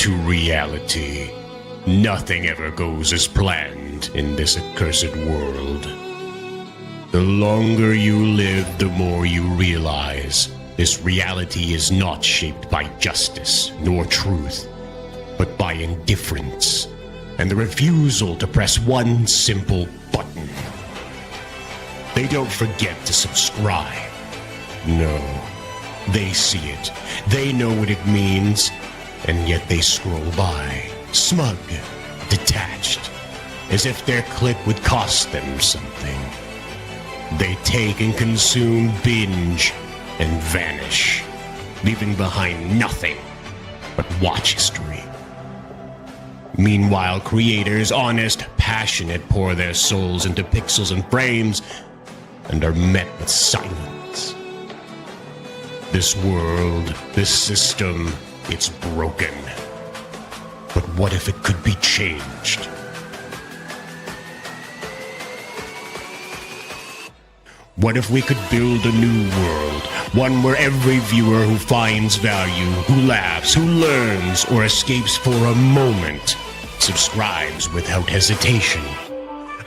to reality. Nothing ever goes as planned in this accursed world. The longer you live, the more you realize this reality is not shaped by justice nor truth, but by indifference and the refusal to press one simple button. They don't forget to subscribe. No, they see it. They know what it means, and yet they scroll by, smug, detached, as if their click would cost them something. They take and consume, binge, and vanish, leaving behind nothing but watch history. Meanwhile, creators, honest, passionate, pour their souls into pixels and frames and are met with silence. This world, this system, it's broken. But what if it could be changed? What if we could build a new world? One where every viewer who finds value, who laughs, who learns, or escapes for a moment, subscribes without hesitation.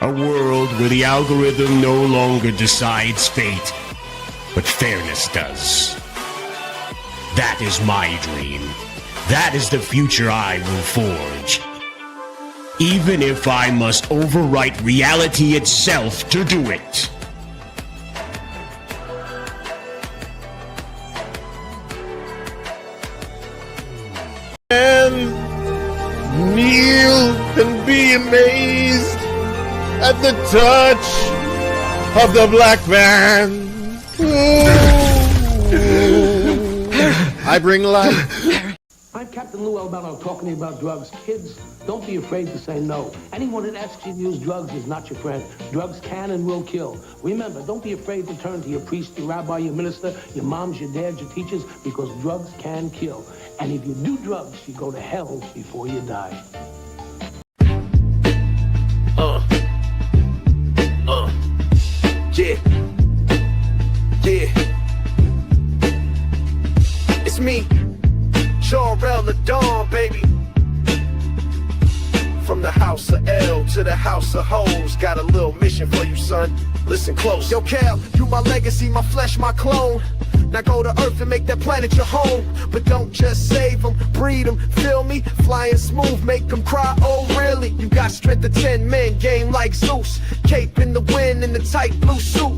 A world where the algorithm no longer decides fate, but fairness does. That is my dream. That is the future I will forge. Even if I must overwrite reality itself to do it. Kneel and be amazed at the touch of the black man. I bring life. I'm Captain Lou Albano talking to you about drugs. Kids, don't be afraid to say no. Anyone that asks you to use drugs is not your friend. Drugs can and will kill. Remember, don't be afraid to turn to your priest, your rabbi, your minister, your moms, your dads, your teachers, because drugs can kill. And if you do drugs, you go to hell before you die. Yeah. It's me, Jarrell the Dawn, baby. From the house of L to the house of hoes, got a little mission for you, son. Listen close. Yo, Cal, you my legacy, my flesh, my clone. Now go to Earth and make that planet your home. But don't just save them, breed them, feel me? Flying smooth, make them cry, oh really? You got strength of 10 men, game like Zeus. Cape in the wind in the tight blue suit.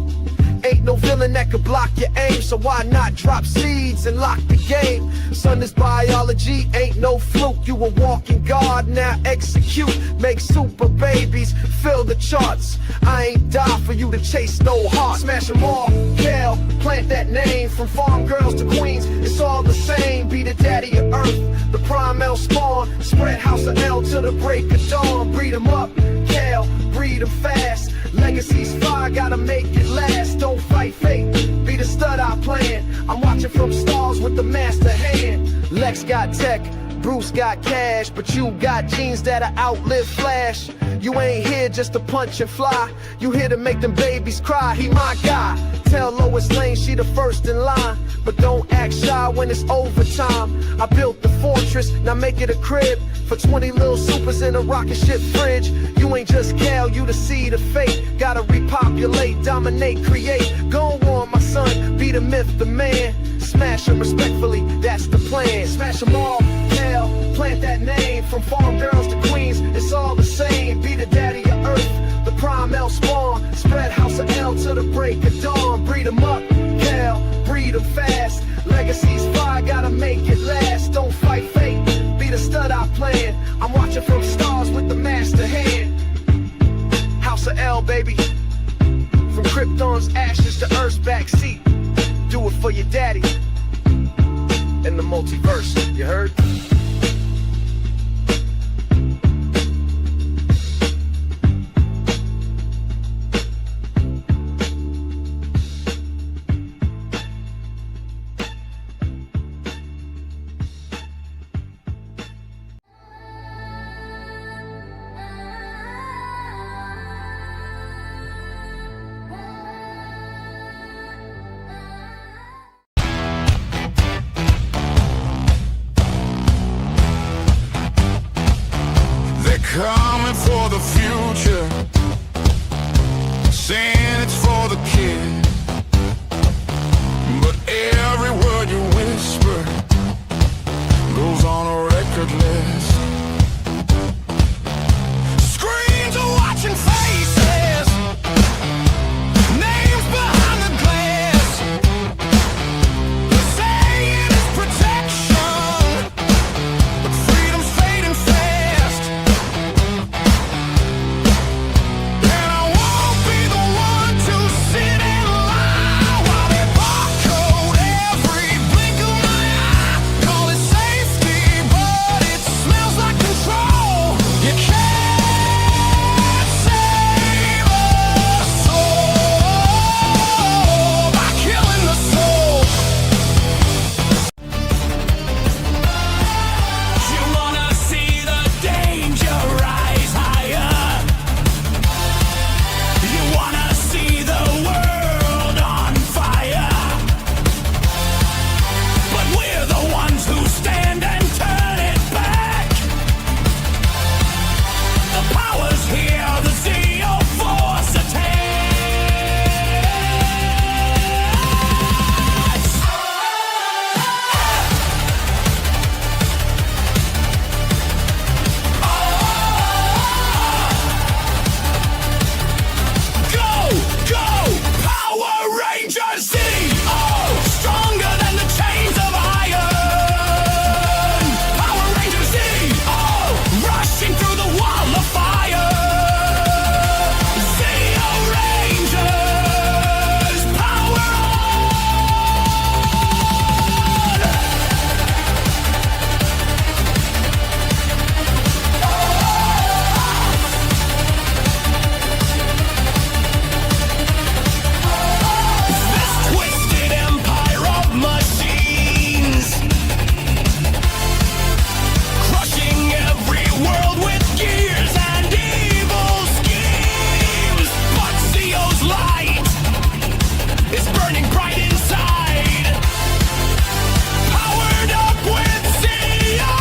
Ain't no villain that could block your aim, so why not drop seeds and lock the game? Son, this biology ain't no fluke. You a walking god, now execute. Make super babies, fill the charts. I ain't die for you to chase no heart. Smash them all, Cal, plant that name. From farm girls to queens, it's all the same. Be the daddy of earth, the prime L spawn. Spread house of L till the break of dawn. Breed them up, Cal, breed them fast. Legacy's fire, gotta make it last. Don't fight fate, be the stud I plan. I'm watching from stars with the master hand. Lex got tech, Bruce got cash, but you got genes that'll outlive Flash. You ain't here just to punch and fly. You here to make them babies cry. He my guy. Tell Lois Lane she the first in line, but don't act shy when it's overtime. I built the fortress, now make it a crib for 20 little supers in a rocket ship fridge. You ain't just Cal, you the seed of fate. Gotta repopulate, dominate, create. Go on, my son, be the myth, the man. Smash them respectfully, that's the plan. Smash them all, Cal, plant that name. From farm girls to queens, it's all the same. Be the daddy of earth, the prime L spawn. Spread house of L till the break of dawn. Breed them up, Cal, breed them fast. Legacy's fire, gotta make it last. Don't fight fate, be the stud I plan. I'm watching from stars with the master hand. House of L, baby. From Krypton's ashes to Earth's backseat. Do it for your daddy. In the multiverse, you heard? coming for the future, saying it's for the kid. But every word you whisper goes on a record list. Screens are watching faces, names behind the glass. They're saying it's protection, but freedom's fading fast. And I won't be the one to sit and lie while they barcode every blink of my eye. Call it safety, but it smells like control. You can't save a soul by killing the soul. You wanna see the danger rise higher. You wanna see the world on fire. But we're the ones who stand and turn it back. The power's here, the Zeo force attacks. Go, go, Power Rangers Zeo, stronger than the chains of iron. Power Rangers Zeo, rushing through the wall of fire. Zeo Rangers, power this twisted empire of machines, crushing every world with gears and evil schemes. But Zeo's light is burning bright inside, powered up with Zeo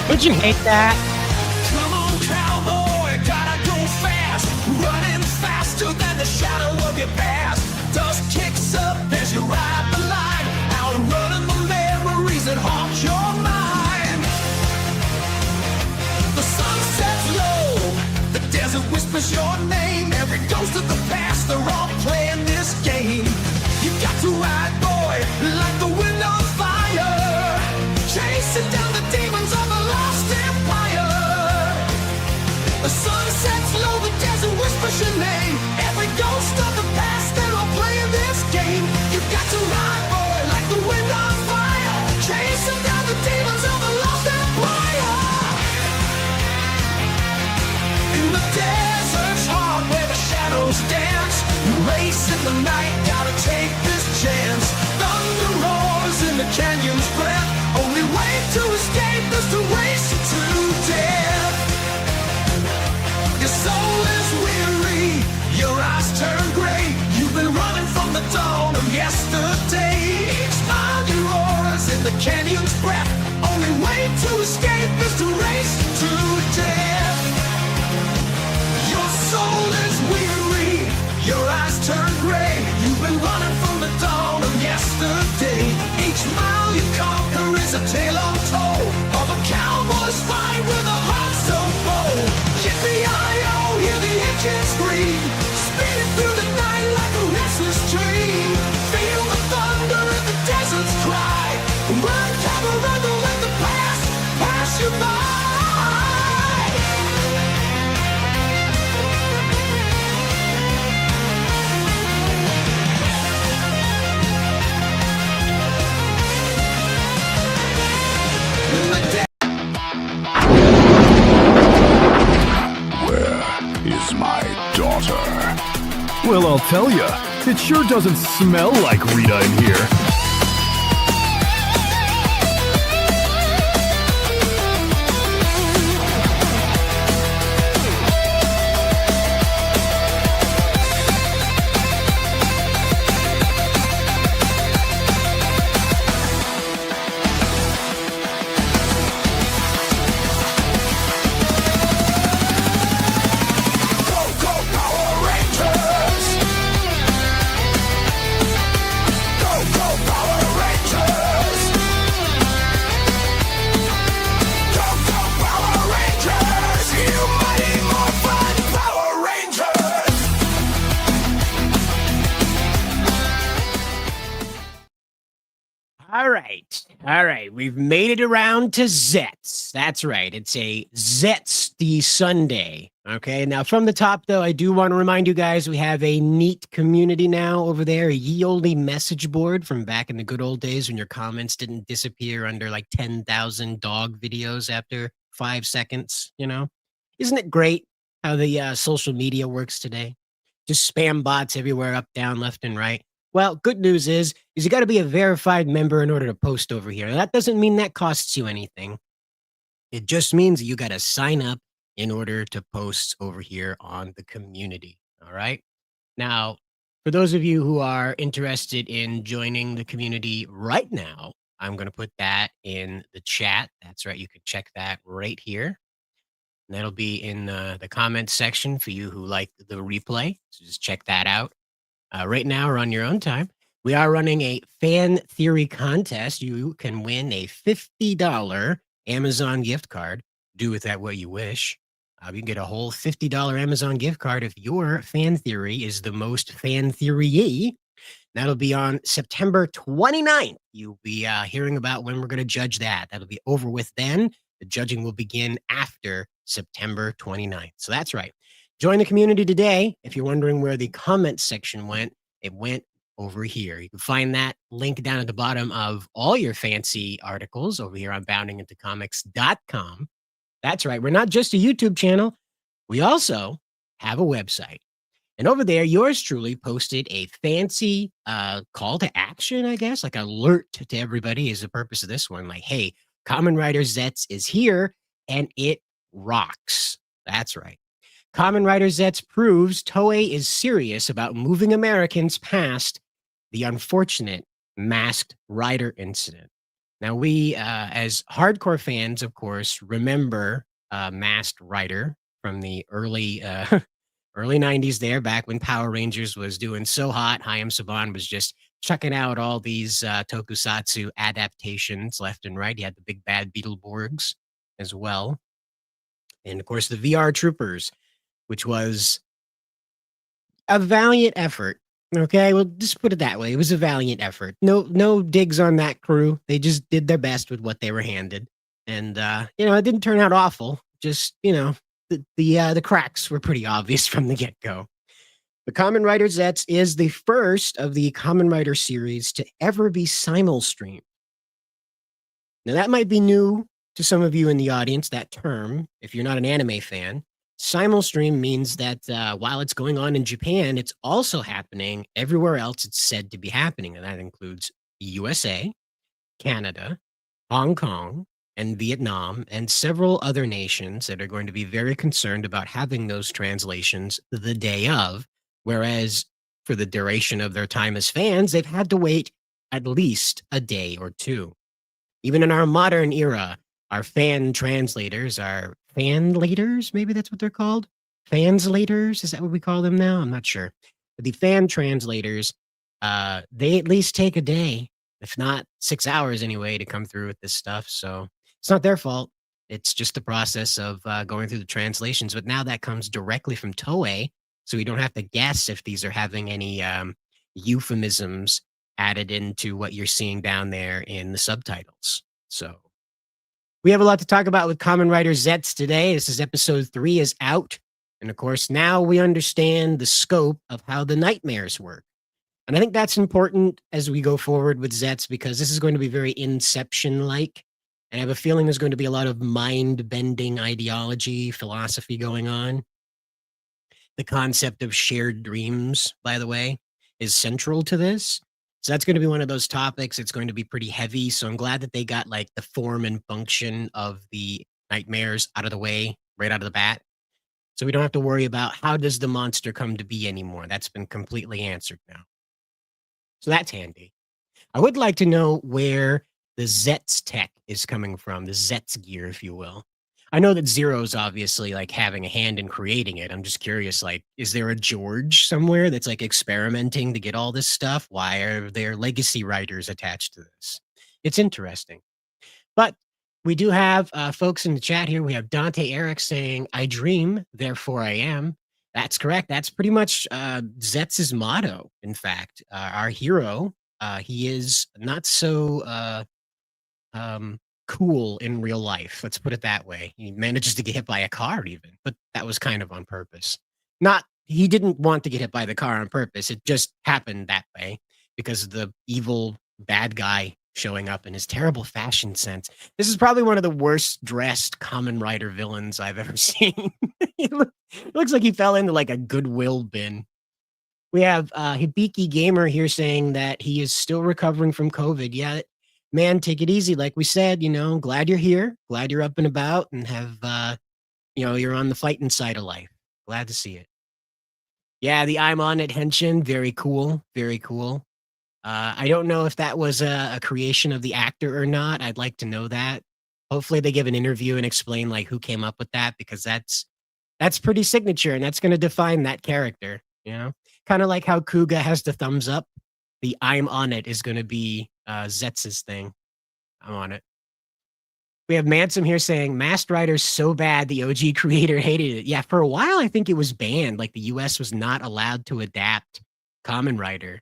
Would you hate that? Come on, cowboy, gotta go fast, running faster than the shadow of your past. Dust kicks up as you ride the line, outrunning the memories that haunt your mind. The sun sets low, the desert whispers your name. Every ghost of the past, they're all playing this game. You got to ride, boy, like the wind on fire, chasing down the demons of a lost empire. The sun sets low, the desert whispers your name. Every ghost of the past, they're all playing this game. You got to ride, boy, like the wind on fire, chasing down the demons of a lost empire. In the desert's heart where the shadows dance, you race in the night, gotta take this chance. Thunder roars in the canyon's breath, only way to escape is to race to death. Your soul is weary, your eyes turn gray. You've been running from the dawn of yesterday. Each mile you roars in the canyon's breath, only way to escape is to race to death. Your soul is weary, your eyes turn gray. You've been running from the dawn of yesterday. Each mile you conquer is a tale untold of a cowboy's fight with a heart so bold. Yippee-yi-yo, hear the engine scream, speeding through the night like a restless dream. Feel the thunder in the desert's cry. Run, Cameron, don't let the past pass you by. Well, I'll tell ya, it sure doesn't smell like Rita in here. All right. We've made it around to Zeztz. That's right. It's a Zeztz Sunday. Okay. Now, from the top, though, I do want to remind you guys we have a neat community now over there, a ye olde message board from back in the good old days when your comments didn't disappear under like 10,000 dog videos after 5 seconds. You know, isn't it great how the social media works today? Just spam bots everywhere, up, down, left, and right. Well, good news is you got to be a verified member in order to post over here. That doesn't mean that costs you anything. It just means you got to sign up in order to post over here on the community. All right. Now, for those of you who are interested in joining the community right now, I'm going to put that in the chat. That's right. You can check that right here. And that'll be in the comments section for you who like the replay. So just check that out. Right now, or on your own time, we are running a fan theory contest. You can win a $50 Amazon gift card. Do with that what you wish. You can get a whole $50 Amazon gift card if your fan theory is the most fan theory-y. That'll be on September 29th. You'll be hearing about when we're going to judge that. That'll be over with then. The judging will begin after September 29th. So that's right. Join the community today. If you're wondering where the comments section went, it went over here. You can find that link down at the bottom of all your fancy articles over here on boundingintocomics.com. That's right. We're not just a YouTube channel. We also have a website. And over there, yours truly posted a fancy call to action, I guess, like alert to everybody is the purpose of this one. Like, hey, Kamen Rider Zeztz is here and it rocks. That's right. Kamen Rider Zeztz proves Toei is serious about moving Americans past the unfortunate masked rider incident. Now, we, as hardcore fans, of course, remember Masked Rider from the early 90s there, back when Power Rangers was doing so hot. Hayam Saban was just chucking out all these tokusatsu adaptations left and right. He had the big bad Beetleborgs as well. And, of course, the VR Troopers, which was a valiant effort. Okay, well, just put it that way. It was a valiant effort. No digs on that crew. They just did their best with what they were handed. And, it didn't turn out awful. Just, the cracks were pretty obvious from the get-go. The Kamen Rider Zeztz is the first of the Kamen Rider series to ever be simul-streamed. Now, that might be new to some of you in the audience, that term, if you're not an anime fan. Simulstream means that while it's going on in Japan, it's also happening everywhere else it's said to be happening. And that includes the USA, Canada, Hong Kong, and Vietnam, and several other nations that are going to be very concerned about having those translations the day of. Whereas for the duration of their time as fans, they've had to wait at least a day or two. Even in our modern era, our fan translators, our fanlators, maybe that's what they're called? Fanslators, is that what we call them now? I'm not sure. But the fan translators, they at least take a day, if not 6 hours anyway, to come through with this stuff. So it's not their fault. It's just the process of going through the translations. But now that comes directly from Toei, so we don't have to guess if these are having any euphemisms added into what you're seeing down there in the subtitles. So we have a lot to talk about with Kamen Rider Zeztz today. This is episode 3 is out. And of course, now we understand the scope of how the nightmares work. And I think that's important as we go forward with Zeztz, because this is going to be very Inception-like. And I have a feeling there's going to be a lot of mind-bending ideology, philosophy going on. The concept of shared dreams, by the way, is central to this. So that's going to be one of those topics. It's going to be pretty heavy. So I'm glad that they got like the form and function of the nightmares out of the way right out of the bat. So we don't have to worry about how does the monster come to be anymore. That's been completely answered now. So that's handy. I would like to know where the Zeztz tech is coming from, the Zeztz gear, if you will. I know that Zero's obviously like having a hand in creating it. I'm just curious, like, is there a George somewhere that's like experimenting to get all this stuff? Why are there legacy writers attached to this? It's interesting. But we do have folks in the chat here. We have Dante Eric saying, I dream, therefore I am. That's correct. That's pretty much Zetz's motto, in fact. Our hero, he is not so cool in real life. Let's put it that way. He manages to get hit by a car even, but that was kind of on purpose. Not he didn't want to get hit by the car on purpose. It just happened that way because of the evil bad guy showing up in his terrible fashion sense. This is probably one of the worst dressed Kamen Rider villains I've ever seen. It looks like he fell into like a Goodwill bin. We have Hibiki Gamer here saying that he is still recovering from COVID. Yeah, man, take it easy. Like we said, glad you're here. Glad you're up and about and have, you're on the fighting side of life. Glad to see it. Yeah, the I'm on it henshin. Very cool. Very cool. I don't know if that was a creation of the actor or not. I'd like to know that. Hopefully they give an interview and explain like who came up with that because that's pretty signature and that's going to define that character, Kind of like how Kuga has the thumbs up. The I'm on it is going to be Zetz's thing. I'm on it. We have Mansom here saying Masked Rider's so bad the OG creator hated it. Yeah, for a while I think it was banned. Like the US was not allowed to adapt Kamen Rider.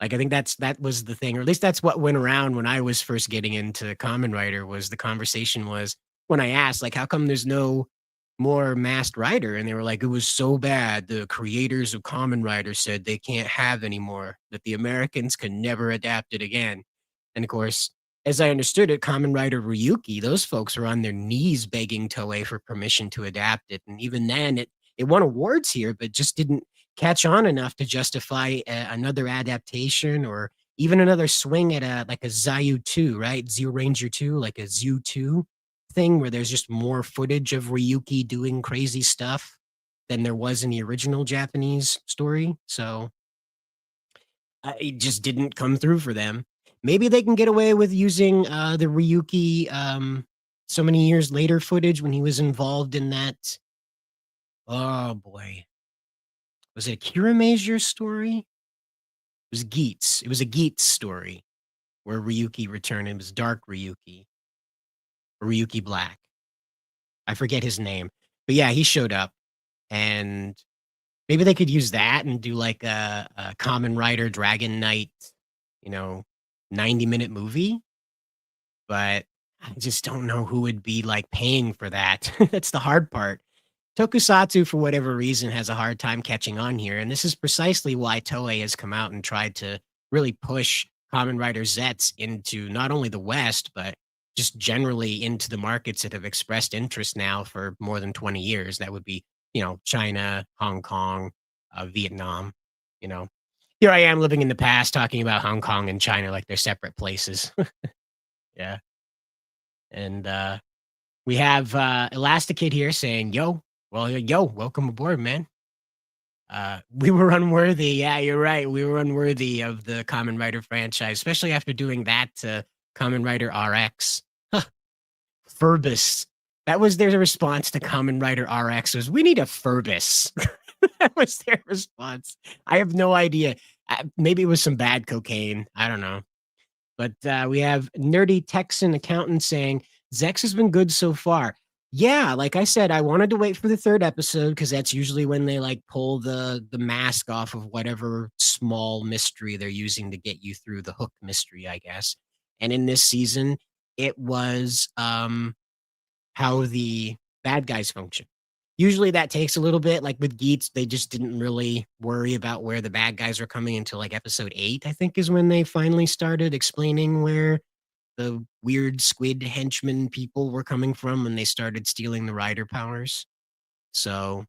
Like I think that was the thing, or at least that's what went around when I was first getting into Kamen Rider. Was the conversation was when I asked like, how come there's no more Masked Rider? And they were like, it was so bad. The creators of Kamen Rider said they can't have anymore, that the Americans can never adapt it again. And of course, as I understood it, Kamen Rider Ryuki, those folks were on their knees begging Toei for permission to adapt it. And even then, it won awards here, but just didn't catch on enough to justify another adaptation or even another swing at a Zayu 2, right? Zeo Ranger 2, like a Zoo 2 thing where there's just more footage of Ryuki doing crazy stuff than there was in the original Japanese story. So it just didn't come through for them. Maybe they can get away with using the Ryuki so many years later footage when he was involved in that. Oh boy. Was it a Kira Major story? It was Geats. It was a Geats story where Ryuki returned. It was Dark Ryuki. Or Ryuki Black. I forget his name. But yeah, he showed up. And maybe they could use that and do like a Kamen Rider Dragon Knight, 90-minute movie. But I just don't know who would be like paying for that. That's the hard part. Tokusatsu, for whatever reason, has a hard time catching on here. And this is precisely why Toei has come out and tried to really push Kamen Rider Zeztz into not only the West, but just generally into the markets that have expressed interest now for more than 20 years. That would be, China, Hong Kong, Vietnam, Here I am living in the past talking about Hong Kong and China like they're separate places. Yeah. And we have Elasticate here saying, yo, welcome aboard, man. We were unworthy. Yeah, you're right. We were unworthy of the Kamen Rider franchise, especially after doing that to Kamen Rider RX. Huh. Furbus. That was their response to Kamen Rider RX was, we need a Furbus. That was their response. I have no idea. Maybe it was some bad cocaine. I don't know. But we have Nerdy Texan Accountant saying, Zex has been good so far. Yeah, like I said, I wanted to wait for the third episode because that's usually when they like pull the mask off of whatever small mystery they're using to get you through the hook mystery, I guess. And in this season, it was how the bad guys function. Usually that takes a little bit. Like with Geats, they just didn't really worry about where the bad guys were coming until like episode 8, I think, is when they finally started explaining where the weird squid henchmen people were coming from when they started stealing the rider powers. So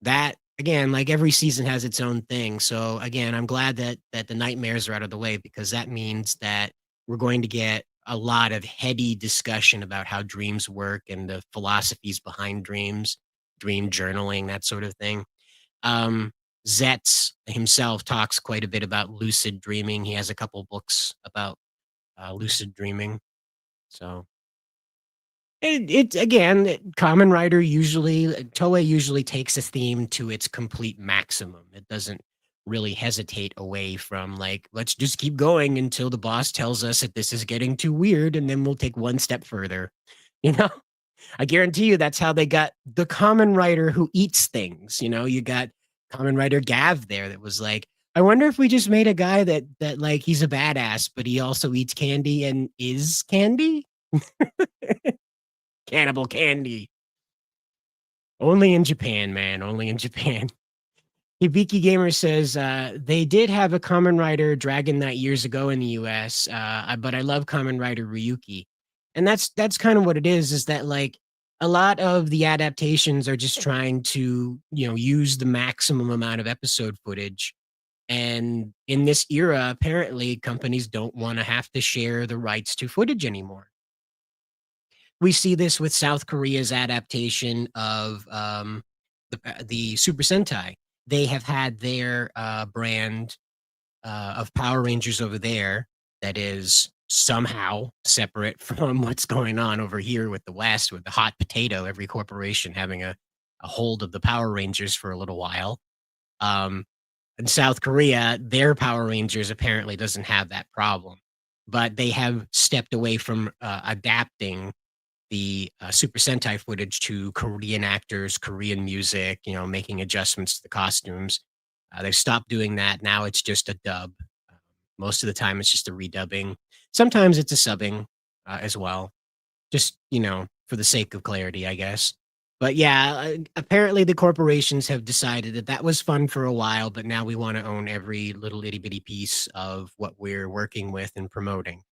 that, again, like every season has its own thing. So again, I'm glad that the nightmares are out of the way because that means that we're going to get a lot of heady discussion about how dreams work and the philosophies behind dreams, dream journaling, that sort of thing. Zeztz himself talks quite a bit about lucid dreaming. He has a couple books about lucid dreaming. So it again, Kamen Rider Toei usually takes a theme to its complete maximum. It doesn't really hesitate away from like, let's just keep going until the boss tells us that this is getting too weird, and then we'll take one step further. I guarantee you that's how they got the Kamen Rider who eats things. You got Kamen Rider Gav there that was like, I wonder if we just made a guy that like he's a badass, but he also eats candy and is candy. Cannibal candy. Only in Japan, man. Only in Japan. Hibiki Gamer says they did have a Kamen Rider Dragon Knight years ago in the U.S., but I love Kamen Rider Ryuki, and that's kind of what it is that like a lot of the adaptations are just trying to use the maximum amount of episode footage, and in this era, apparently companies don't want to have to share the rights to footage anymore. We see this with South Korea's adaptation of the Super Sentai. They have had their brand of Power Rangers over there that is somehow separate from what's going on over here with the West, with the hot potato, every corporation having a hold of the Power Rangers for a little while. In South Korea, their Power Rangers apparently doesn't have that problem, but they have stepped away from adapting the Super Sentai footage to Korean actors, Korean music, making adjustments to the costumes. They've stopped doing that. Now it's just a dub. Most of the time, it's just a redubbing. Sometimes it's a subbing as well, just, for the sake of clarity, I guess. But yeah, apparently the corporations have decided that was fun for a while, but now we want to own every little itty bitty piece of what we're working with and promoting.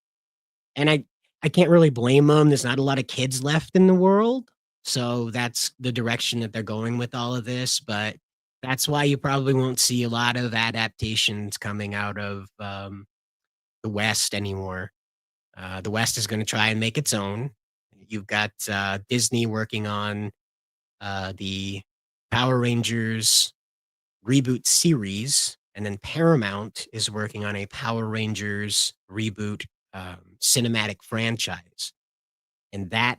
And I can't really blame them. There's not a lot of kids left in the world. So that's the direction that they're going with all of this. But that's why you probably won't see a lot of adaptations coming out of the West anymore. The West is going to try and make its own. You've got Disney working on the Power Rangers reboot series. And then Paramount is working on a Power Rangers reboot cinematic franchise, and that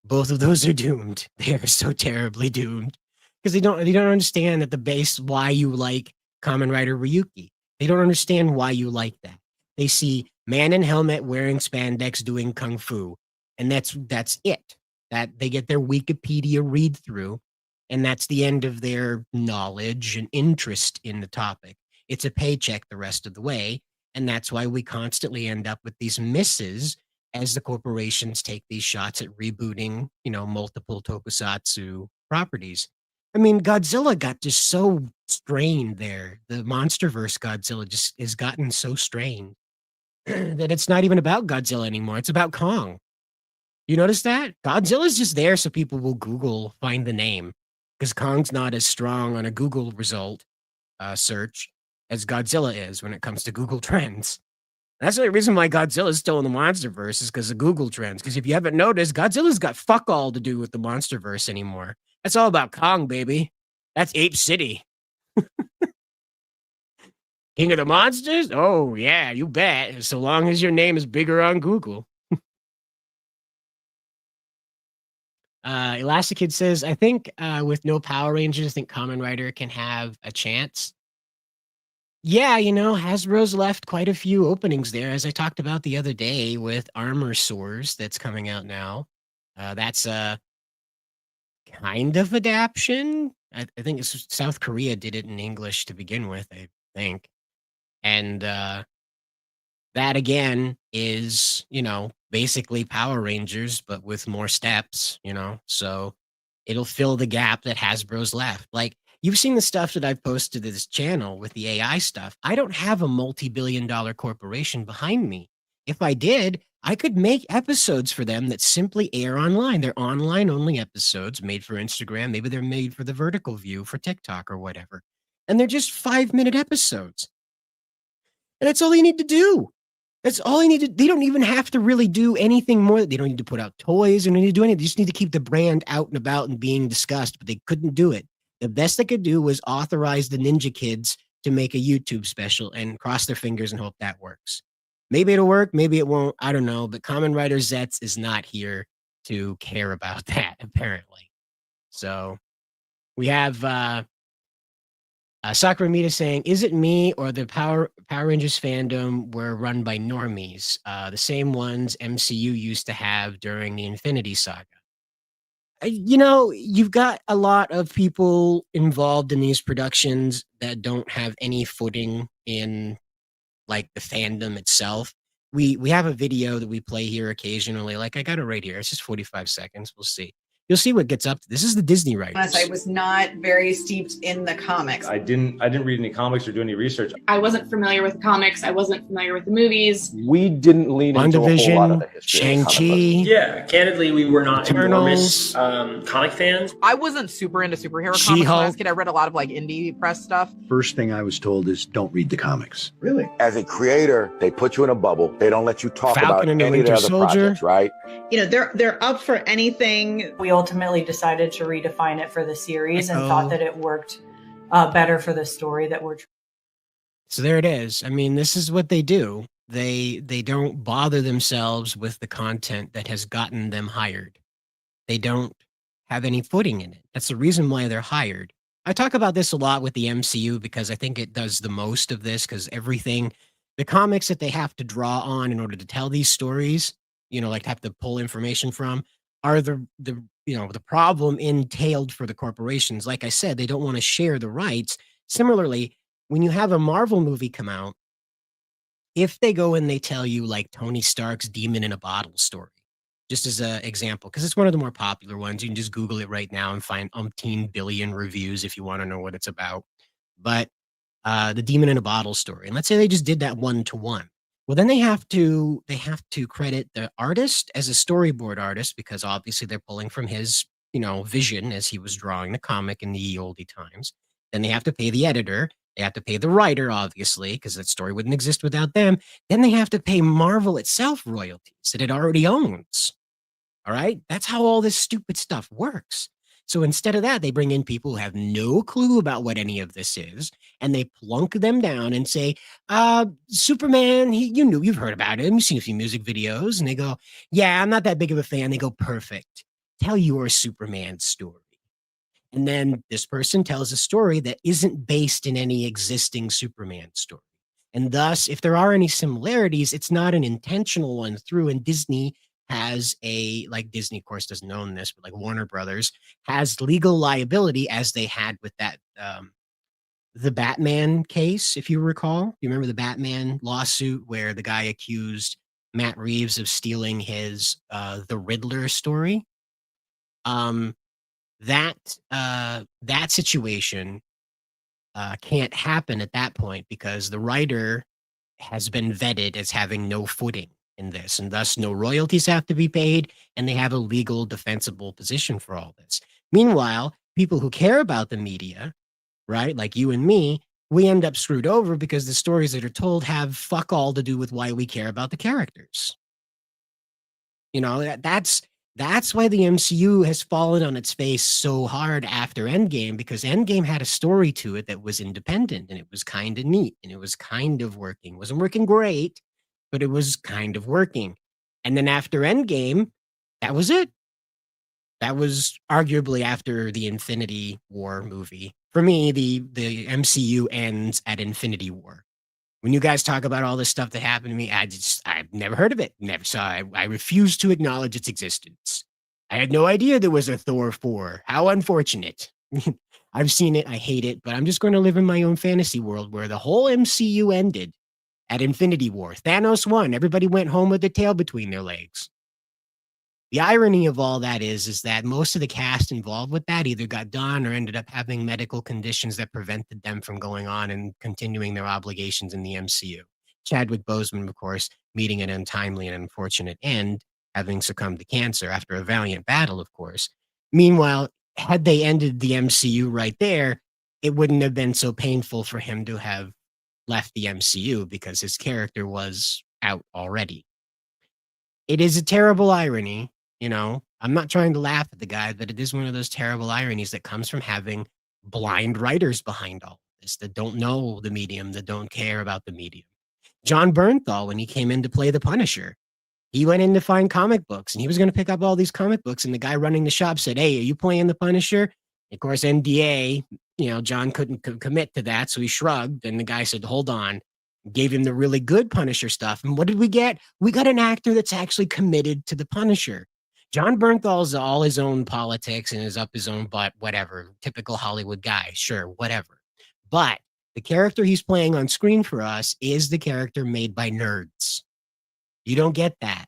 both of those are doomed. They are so terribly doomed because they don't understand that the base why you like Kamen Rider Ryuki. They don't understand why you like that. They see man in helmet wearing spandex doing kung fu, and that's it. That they get their Wikipedia read through, and that's the end of their knowledge and interest in the topic. It's a paycheck the rest of the way. And that's why we constantly end up with these misses as the corporations take these shots at rebooting, multiple tokusatsu properties. I mean, Godzilla got just so strained there. The MonsterVerse Godzilla just has gotten so strained that it's not even about Godzilla anymore. It's about Kong. You notice that? Godzilla's just there so people will Google, find the name, because Kong's not as strong on a Google result search as Godzilla is when it comes to Google Trends. That's the only reason why Godzilla is still in the MonsterVerse is because of Google Trends. Because if you haven't noticed, Godzilla's got fuck all to do with the MonsterVerse anymore. That's all about Kong, baby. That's Ape City. King of the Monsters? Oh, yeah, you bet. So long as your name is bigger on Google. Elastic Kid says, I think with no Power Rangers, I think Kamen Rider can have a chance. Yeah, Hasbro's left quite a few openings there, as I talked about the other day with Armor Source that's coming out now. That's a kind of adaptation. I think it's South Korea did it in English to begin with, I think. And that again is, basically Power Rangers, but with more steps, so it'll fill the gap that Hasbro's left. Like, you've seen the stuff that I've posted to this channel with the AI stuff. I don't have a multi-billion-dollar corporation behind me. If I did, I could make episodes for them that simply air online. They're online-only episodes made for Instagram. Maybe they're made for the vertical view for TikTok or whatever. And they're just 5-minute episodes. And that's all you need to do. That's all you need to. They don't even have to really do anything more. They don't need to put out toys. They don't need to do anything. They just need to keep the brand out and about and being discussed, but they couldn't do it. The best they could do was authorize the Ninja Kids to make a YouTube special and cross their fingers and hope that works. Maybe it'll work. Maybe it won't. I don't know. But Kamen Rider Zeztz is not here to care about that, apparently. So we have Sakura Mita saying, is it me or the Power Rangers fandom were run by normies? The same ones MCU used to have during the Infinity Saga. You've got a lot of people involved in these productions that don't have any footing in like the fandom itself. We have a video that we play here occasionally. Like I got it right here. It's just 45 seconds. We'll see. You'll see what gets up to. This is the Disney writers. I was not very steeped in the comics. I didn't read any comics or do any research. I wasn't familiar with comics. I wasn't familiar with the movies. We didn't lean into a whole lot of the history. Shang-Chi. Yeah, candidly, we were not Eternals. enormous comic fans. I wasn't super into superhero comics She-Hulk. when I was a kid. I read a lot of like indie press stuff. First thing I was told is don't read the comics. Really? As a creator, they put you in a bubble. They don't let you talk Falcon about and the any of the Winter other Soldier. projects, right? You know, they're up for anything. We ultimately decided to redefine it for the series and Uh-oh. thought that it worked better for the story that we're. So there it is. I mean, this is what they do. They don't bother themselves with the content that has gotten them hired. They don't have any footing in it. That's the reason why they're hired. I talk about this a lot with the MCU because I think it does the most of this, because everything, the comics that they have to draw on in order to tell these stories, you know, like have to pull information from, are the problem entailed for the corporations. Like I said, they don't want to share the rights. Similarly, when you have a Marvel movie come out, if they go and they tell you like Tony Stark's Demon in a Bottle story, just as an example, because it's one of the more popular ones. You can just Google it right now and find umpteen billion reviews if you want to know what it's about. But the Demon in a Bottle story, and let's say they just did that 1-to-1. Well, then they have to credit the artist as a storyboard artist, because obviously they're pulling from his, vision as he was drawing the comic in the ye olde times. Then they have to pay the editor. They have to pay the writer, obviously, because that story wouldn't exist without them. Then they have to pay Marvel itself royalties that it already owns. All right? That's how all this stupid stuff works. So instead of that, they bring in people who have no clue about what any of this is, and they plunk them down and say, Superman, you've heard about him, you've seen a few music videos, and they go, yeah, I'm not that big of a fan. They go, perfect. Tell your Superman story. And then this person tells a story that isn't based in any existing Superman story. And thus, if there are any similarities, it's not an intentional one through, and Disney has Disney, of course, doesn't own this, but like Warner Brothers has legal liability, as they had with that, the Batman case, if you recall. You remember the Batman lawsuit where the guy accused Matt Reeves of stealing his, the Riddler story? That situation can't happen at that point because the writer has been vetted as having no footing in this, and thus no royalties have to be paid, and they have a legal defensible position for all this. Meanwhile, people who care about the media, right, like you and me, we end up screwed over because the stories that are told have fuck all to do with why we care about the characters. That's why the MCU has fallen on its face so hard after Endgame, because Endgame had a story to it that was independent, and it was kind of neat, and it was kind of working. It wasn't working great, but it was kind of working. And then after Endgame, that was it. That was arguably after the Infinity War movie. For me, the MCU ends at Infinity War. When you guys talk about all this stuff that happened to me, I've never heard of it. Never saw it. I refuse to acknowledge its existence. I had no idea there was a Thor 4. How unfortunate. I've seen it. I hate it, but I'm just going to live in my own fantasy world where the whole MCU ended at Infinity War. Thanos won. Everybody went home with their tail between their legs. The irony of all that is that most of the cast involved with that either got done or ended up having medical conditions that prevented them from going on and continuing their obligations in the MCU. Chadwick Boseman, of course, meeting an untimely and unfortunate end, having succumbed to cancer after a valiant battle, of course. Meanwhile, had they ended the MCU right there, it wouldn't have been so painful for him to have left the MCU because his character was out already. It is a terrible irony. I'm not trying to laugh at the guy, but it is one of those terrible ironies that comes from having blind writers behind all this that don't know the medium, that don't care about the medium. John Bernthal, when he came in to play the Punisher, he went in to find comic books, and he was going to pick up all these comic books, and the guy running the shop said, hey, are you playing the Punisher? Of course, NDA, John couldn't commit to that, so he shrugged, and the guy said, hold on. Gave him the really good Punisher stuff. And what did we get? We got an actor that's actually committed to the Punisher. John Bernthal's all his own politics and is up his own butt, whatever. Typical Hollywood guy. Sure, whatever. But The character he's playing on screen for us is the character made by nerds. You don't get that.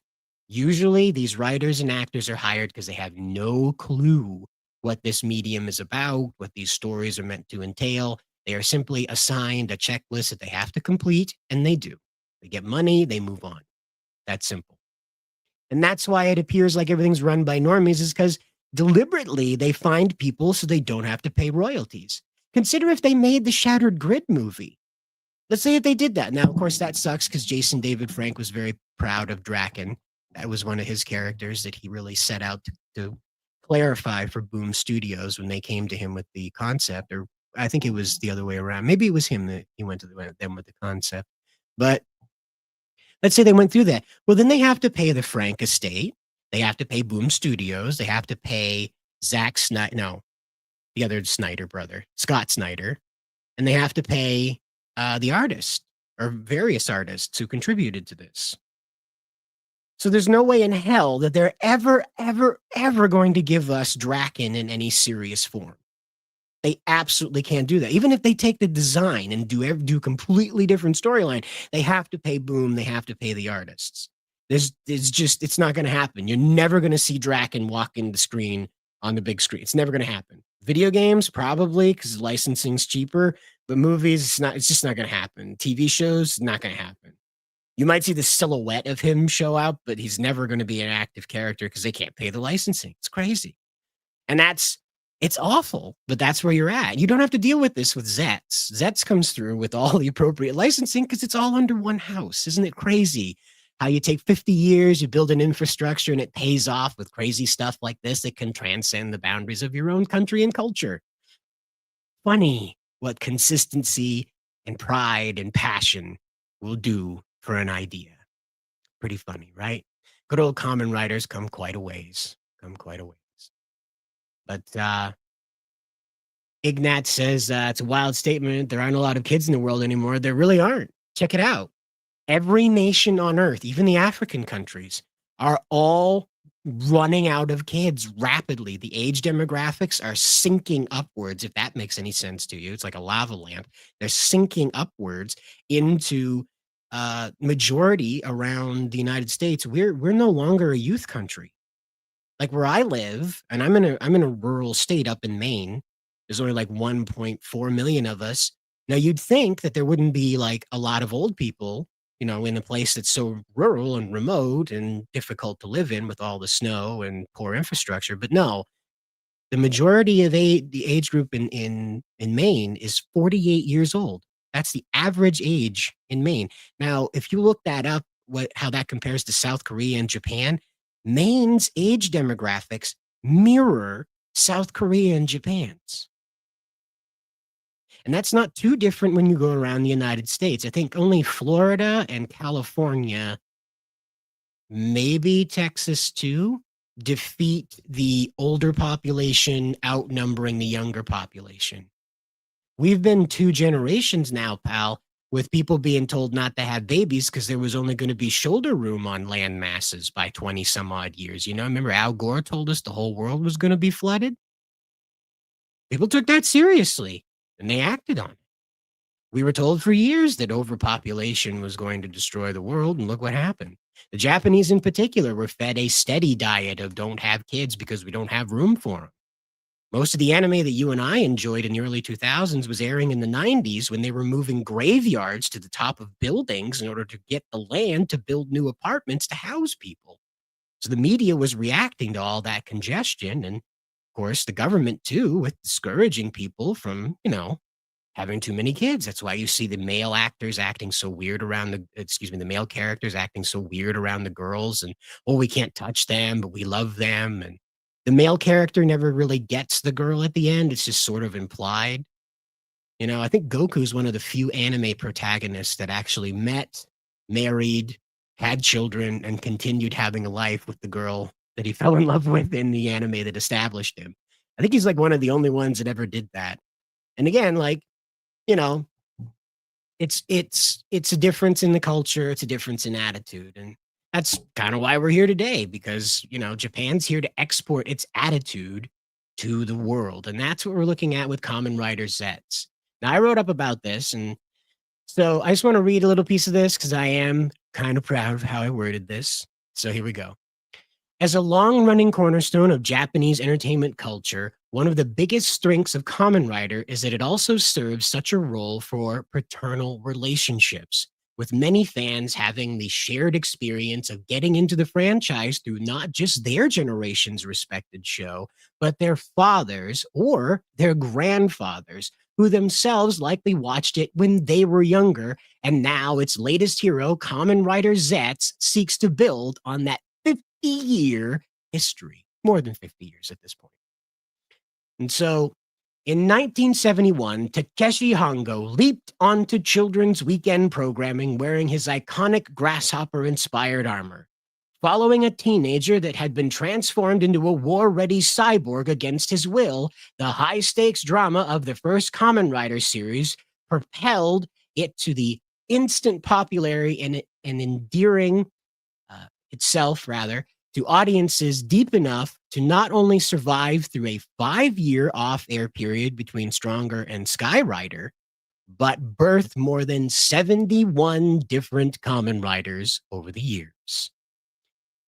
Usually, these writers and actors are hired because they have no clue what this medium is about, what these stories are meant to entail. They are simply assigned a checklist that they have to complete, and they do. They get money, they move on. That's simple. And that's why it appears like everything's run by normies, is because deliberately they find people so they don't have to pay royalties. Consider if they made the Shattered Grid movie. Let's say if they did that. Now, of course, that sucks because Jason David Frank was very proud of Draken. That was one of his characters that he really set out to clarify for Boom Studios when they came to him with the concept, or I think it was the other way around. Maybe it was him that he went to them with the concept. But let's say they went through that. Well, then they have to pay the Frank estate. They have to pay Boom Studios. They have to pay Zack Snyder. No, the other Snyder brother, Scott Snyder. And they have to pay the artist or various artists who contributed to this. So there's no way in hell that they're ever going to give us Draken in any serious form. They absolutely can't do that. Even if they take the design and do completely different storyline, they have to pay Boom. They have to pay the artists. It's not going to happen. You're never going to see Draken walking the screen on the big screen. It's never going to happen. Video games, probably, because licensing's cheaper. But movies, it's just not going to happen. TV shows, not going to happen. You might see the silhouette of him show up, but he's never going to be an active character because they can't pay the licensing. It's crazy. And it's awful, but that's where you're at. You don't have to deal with this with Zeztz. Zeztz comes through with all the appropriate licensing because it's all under one house. Isn't it crazy how you take 50 years, you build an infrastructure, and it pays off with crazy stuff like this that can transcend the boundaries of your own country and culture? Funny what consistency and pride and passion will do for an idea. Pretty funny, right? Good old Kamen Riders come quite a ways. But Ignat says it's a wild statement. There aren't a lot of kids in the world anymore. There really aren't. Check it out. Every nation on earth, even the African countries, are all running out of kids rapidly. The age demographics are sinking upwards, if that makes any sense to you. It's like a lava lamp. They're sinking upwards into majority around the United States. We're no longer a youth country. Like where I live, and I'm in a rural state up in Maine. There's only like 1.4 million of us. Now you'd think that there wouldn't be like a lot of old people, in a place that's so rural and remote and difficult to live in with all the snow and poor infrastructure. But no, the majority of the age group in Maine is 48 years old. That's the average age in Maine. Now, if you look that up, how that compares to South Korea and Japan, Maine's age demographics mirror South Korea and Japan's. And that's not too different when you go around the United States. I think only Florida and California, maybe Texas too, defeat the older population outnumbering the younger population. We've been 2 generations now, pal, with people being told not to have babies because there was only going to be shoulder room on land masses by 20 some odd years. Remember Al Gore told us the whole world was going to be flooded? People took that seriously and they acted on it. We were told for years that overpopulation was going to destroy the world, and look what happened. The Japanese in particular were fed a steady diet of don't have kids because we don't have room for them. Most of the anime that you and I enjoyed in the early 2000s was airing in the 90s when they were moving graveyards to the top of buildings in order to get the land to build new apartments to house people. So the media was reacting to all that congestion, and of course the government too, with discouraging people from, having too many kids. That's why you see the male actors acting so weird around the male characters acting so weird around the girls, and we can't touch them, but we love them. And the male character never really gets the girl at the end. It's just sort of implied. I think Goku's one of the few anime protagonists that actually met, married, had children, and continued having a life with the girl that he fell in love with in the anime that established him. I think he's like one of the only ones that ever did that. And again, it's a difference in the culture. It's a difference in attitude. And that's kind of why we're here today, because, Japan's here to export its attitude to the world. And that's what we're looking at with Kamen Rider Zeztz. Now, I wrote up about this, and so I just want to read a little piece of this because I am kind of proud of how I worded this. So here we go. As a long-running cornerstone of Japanese entertainment culture, one of the biggest strengths of Kamen Rider is that it also serves such a role for paternal relationships, with many fans having the shared experience of getting into the franchise through not just their generation's respected show, but their fathers or their grandfathers, who themselves likely watched it when they were younger, and now its latest hero, Kamen Rider Zeztz, seeks to build on that 50-year history, more than 50 years at this point. And so in 1971, Takeshi Hongo leaped onto children's weekend programming wearing his iconic grasshopper-inspired armor, following a teenager that had been transformed into a war-ready cyborg against his will. The high-stakes drama of the first Kamen Rider series propelled it to the instant popularity and endearing itself, rather, to audiences deep enough to not only survive through a 5-year off-air period between Stronger and Sky Rider, but birth more than 71 different Kamen Riders over the years.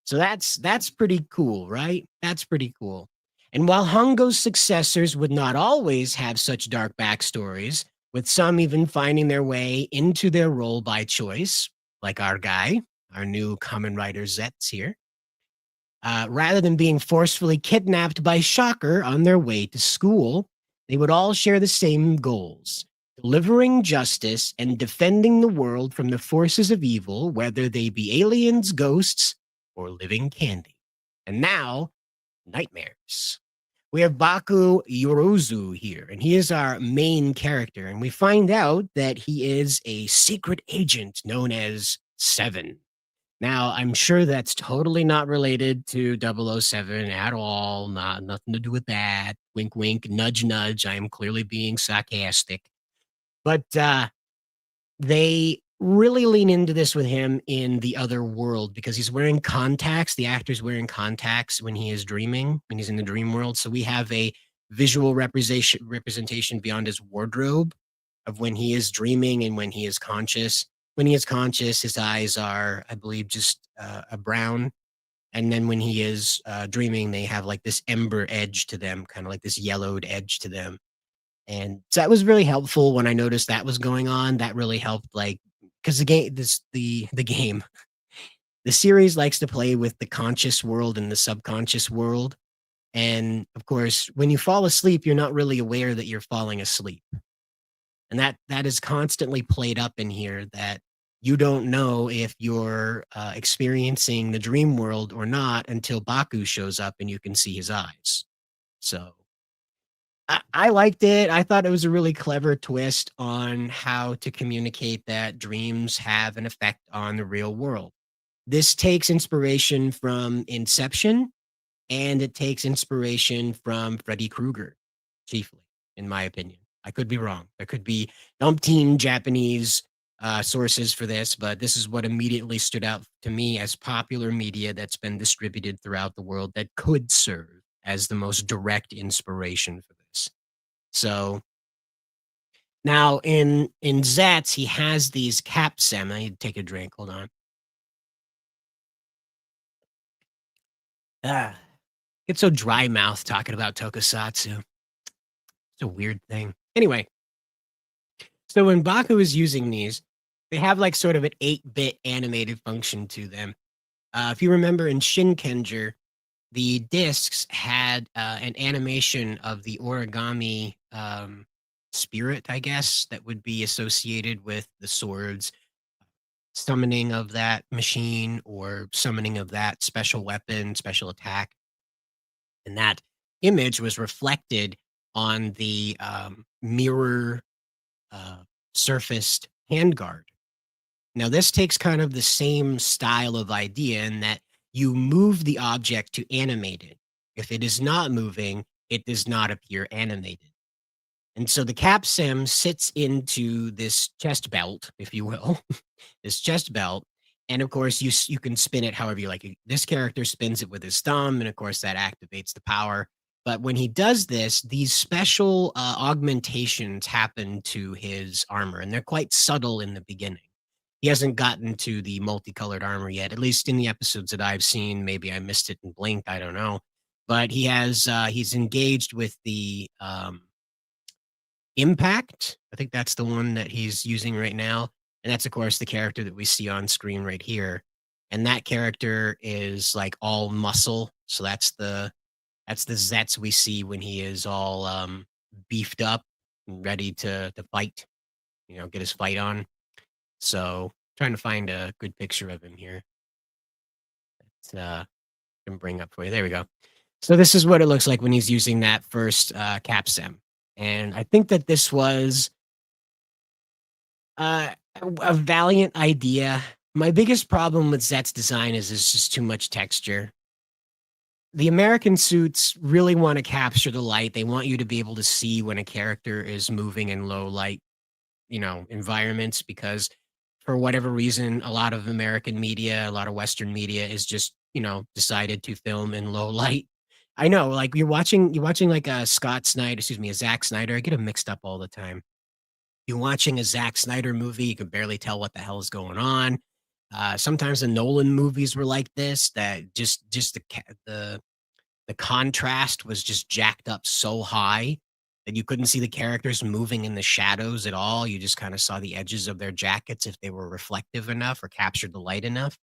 So that's pretty cool, right? That's pretty cool. And while Hongo's successors would not always have such dark backstories, with some even finding their way into their role by choice, like our guy, our new Kamen Rider Zeztz here, rather than being forcefully kidnapped by Shocker on their way to school, they would all share the same goals: delivering justice and defending the world from the forces of evil, whether they be aliens, ghosts, or living candy. And now, nightmares. We have Baku Yorozu here, and he is our main character, and we find out that he is a secret agent known as Seven. Now, I'm sure that's totally not related to 007 at all, nothing to do with that. Wink, wink, nudge, nudge. I am clearly being sarcastic. But they really lean into this with him in The Other World because he's wearing contacts. The actor's wearing contacts when he is dreaming, when he's in the dream world. So we have a visual representation beyond his wardrobe of when he is dreaming and when he is conscious. When he is conscious, his eyes are, I believe, just a brown. And then when he is dreaming, they have like this ember edge to them, kind of like this yellowed edge to them. And so that was really helpful when I noticed that was going on. That really helped, like, because the series likes to play with the conscious world and the subconscious world. And of course, when you fall asleep, you're not really aware that you're falling asleep. And that is constantly played up in here, that you don't know if you're experiencing the dream world or not until Baku shows up and you can see his eyes. So I liked it. I thought it was a really clever twist on how to communicate that dreams have an effect on the real world. This takes inspiration from Inception, and it takes inspiration from Freddy Krueger, chiefly, in my opinion. I could be wrong. There could be umpteen Japanese sources for this, but this is what immediately stood out to me as popular media that's been distributed throughout the world that could serve as the most direct inspiration for this. So now in Zeztz, he has these capsem. I need to take a drink. Hold on. It's so dry mouth talking about tokusatsu. It's a weird thing. Anyway, so when Baku is using these, they have like sort of an 8-bit animated function to them. If you remember in Shinkenger, the discs had an animation of the origami spirit, I guess, that would be associated with the swords, summoning of that machine or summoning of that special weapon, special attack. And that image was reflected on the mirror surfaced handguard. Now, this takes kind of the same style of idea in that you move the object to animate it. If it is not moving, it does not appear animated. And so the capsem sits into this chest belt, if you will, this chest belt. And of course, you can spin it however you like. This character spins it with his thumb, and of course, that activates the power. But when he does this, these special augmentations happen to his armor, and they're quite subtle in the beginning. He hasn't gotten to the multicolored armor yet, at least in the episodes that I've seen. Maybe I missed it and blinked, I don't know. But he has he's engaged with the Impact. I think that's the one that he's using right now. And that's, of course, the character that we see on screen right here. And that character is like all muscle. So that's the Zeztz we see when he is all beefed up and ready to fight, get his fight on. So trying to find a good picture of him here. That can bring up for you. There we go. So this is what it looks like when he's using that first capsem. And I think that this was a valiant idea. My biggest problem with Zezt's design is it's just too much texture. The American suits really want to capture the light. They want you to be able to see when a character is moving in low light, environments, because for whatever reason, a lot of American media, a lot of Western media is just, decided to film in low light. I know, like you're watching like a Zack Snyder. I get them mixed up all the time. You're watching a Zack Snyder movie, you can barely tell what the hell is going on. Sometimes the Nolan movies were like this, that just the contrast was just jacked up so high that you couldn't see the characters moving in the shadows at all. You just kind of saw the edges of their jackets if they were reflective enough or captured the light enough.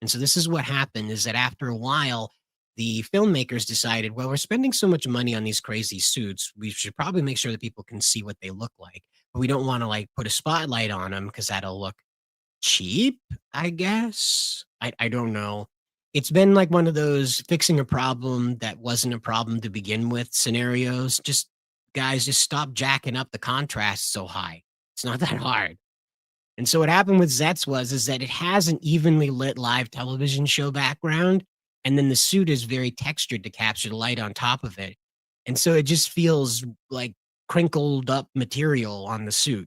And so this is what happened, is that after a while, the filmmakers decided, well, we're spending so much money on these crazy suits, we should probably make sure that people can see what they look like. But we don't want to like put a spotlight on them because that'll look cheap, I guess. I don't know. It's been like one of those fixing a problem that wasn't a problem to begin with scenarios. Just guys, just stop jacking up the contrast so high. It's not that hard. And so what happened with Zeztz is that it has an evenly lit live television show background, and then the suit is very textured to capture the light on top of it. And so it just feels like crinkled up material on the suit.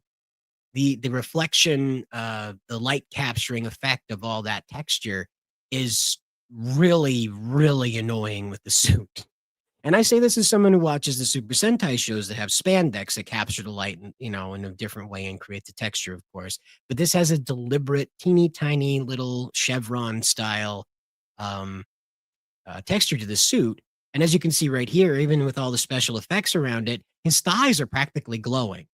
The reflection, the light capturing effect of all that texture is really, really annoying with the suit. And I say this as someone who watches the Super Sentai shows that have spandex that capture the light, in a different way and create the texture, of course. But this has a deliberate, teeny tiny little chevron style texture to the suit. And as you can see right here, even with all the special effects around it, his thighs are practically glowing.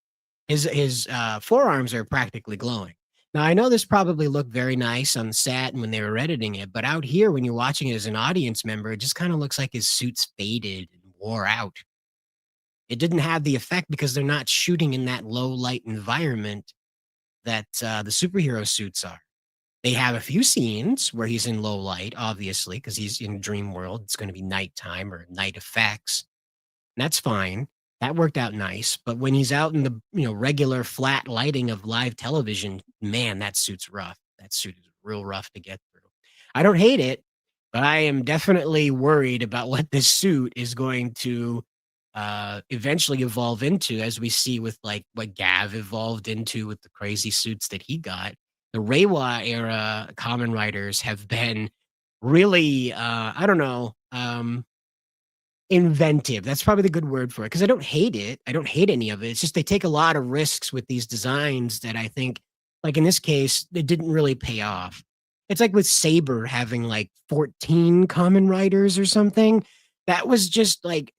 His forearms are practically glowing. Now, I know this probably looked very nice on the set and when they were editing it, but out here, when you're watching it as an audience member, it just kind of looks like his suit's faded and wore out. It didn't have the effect because they're not shooting in that low light environment that the superhero suits are. They have a few scenes where he's in low light, obviously, because he's in dream world. It's going to be nighttime or night effects. And that's fine. That worked out nice. But when he's out in the regular flat lighting of live television, man, that suit's rough. That suit is real rough to get through. I don't hate it, but I am definitely worried about what this suit is going to eventually evolve into, as we see with like what Gav evolved into with the crazy suits that he got. The Reiwa era Kamen Riders have been really, I don't know, inventive. That's probably the good word for it, because I don't hate it. I don't hate any of it. It's just they take a lot of risks with these designs that I think, like in this case, it didn't really pay off. It's like with Saber having like 14 Kamen Riders or something. That was just like,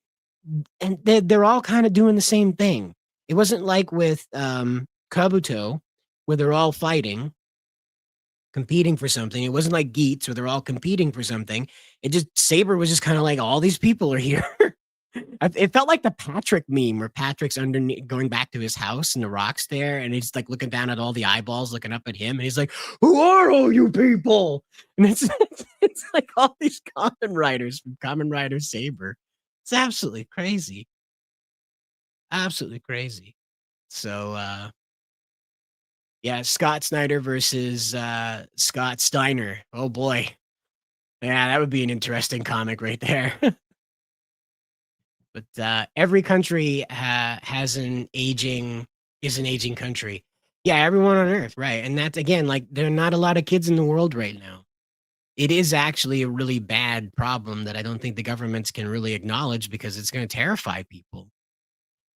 and they're all kind of doing the same thing. It wasn't like with Kabuto, where they're all fighting, competing for something. It wasn't like Geats, where they're all competing for something. Saber was just kind of like, all these people are here. It felt like the Patrick meme, where Patrick's underneath, going back to his house and the Rock's there, and he's like looking down at all the eyeballs, looking up at him, and he's like, "Who are all you people?" And it's like all these Kamen Riders from Kamen Rider Saber. It's absolutely crazy. Absolutely crazy. So, yeah, Scott Snyder versus Scott Steiner. Oh boy. Yeah, that would be an interesting comic right there. But every country is an aging country. Yeah, everyone on Earth, right? And that's, again, like, there are not a lot of kids in the world right now. it is actually a really bad problem that I don't think the governments can really acknowledge because it's going to terrify people.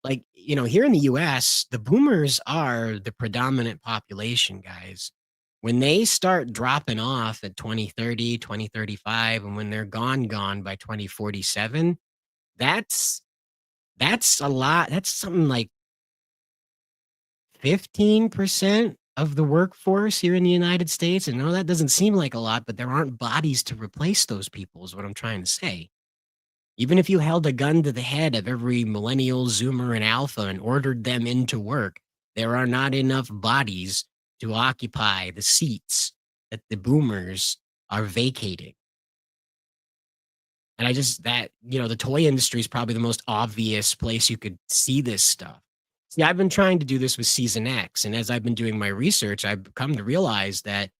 Like, here in the US, the boomers are the predominant population, guys. When they start dropping off at 2030, 2035, and when they're gone by 2047, that's a lot. That's something like 15% of the workforce here in the United States. And no, that doesn't seem like a lot, but there aren't bodies to replace those people, is what I'm trying to say. Even if you held a gun to the head of every millennial, Zoomer, and Alpha and ordered them into work, there are not enough bodies to occupy the seats that the boomers are vacating. And the toy industry is probably the most obvious place you could see this stuff. See, I've been trying to do this with Season X, and as I've been doing my research, I've come to realize that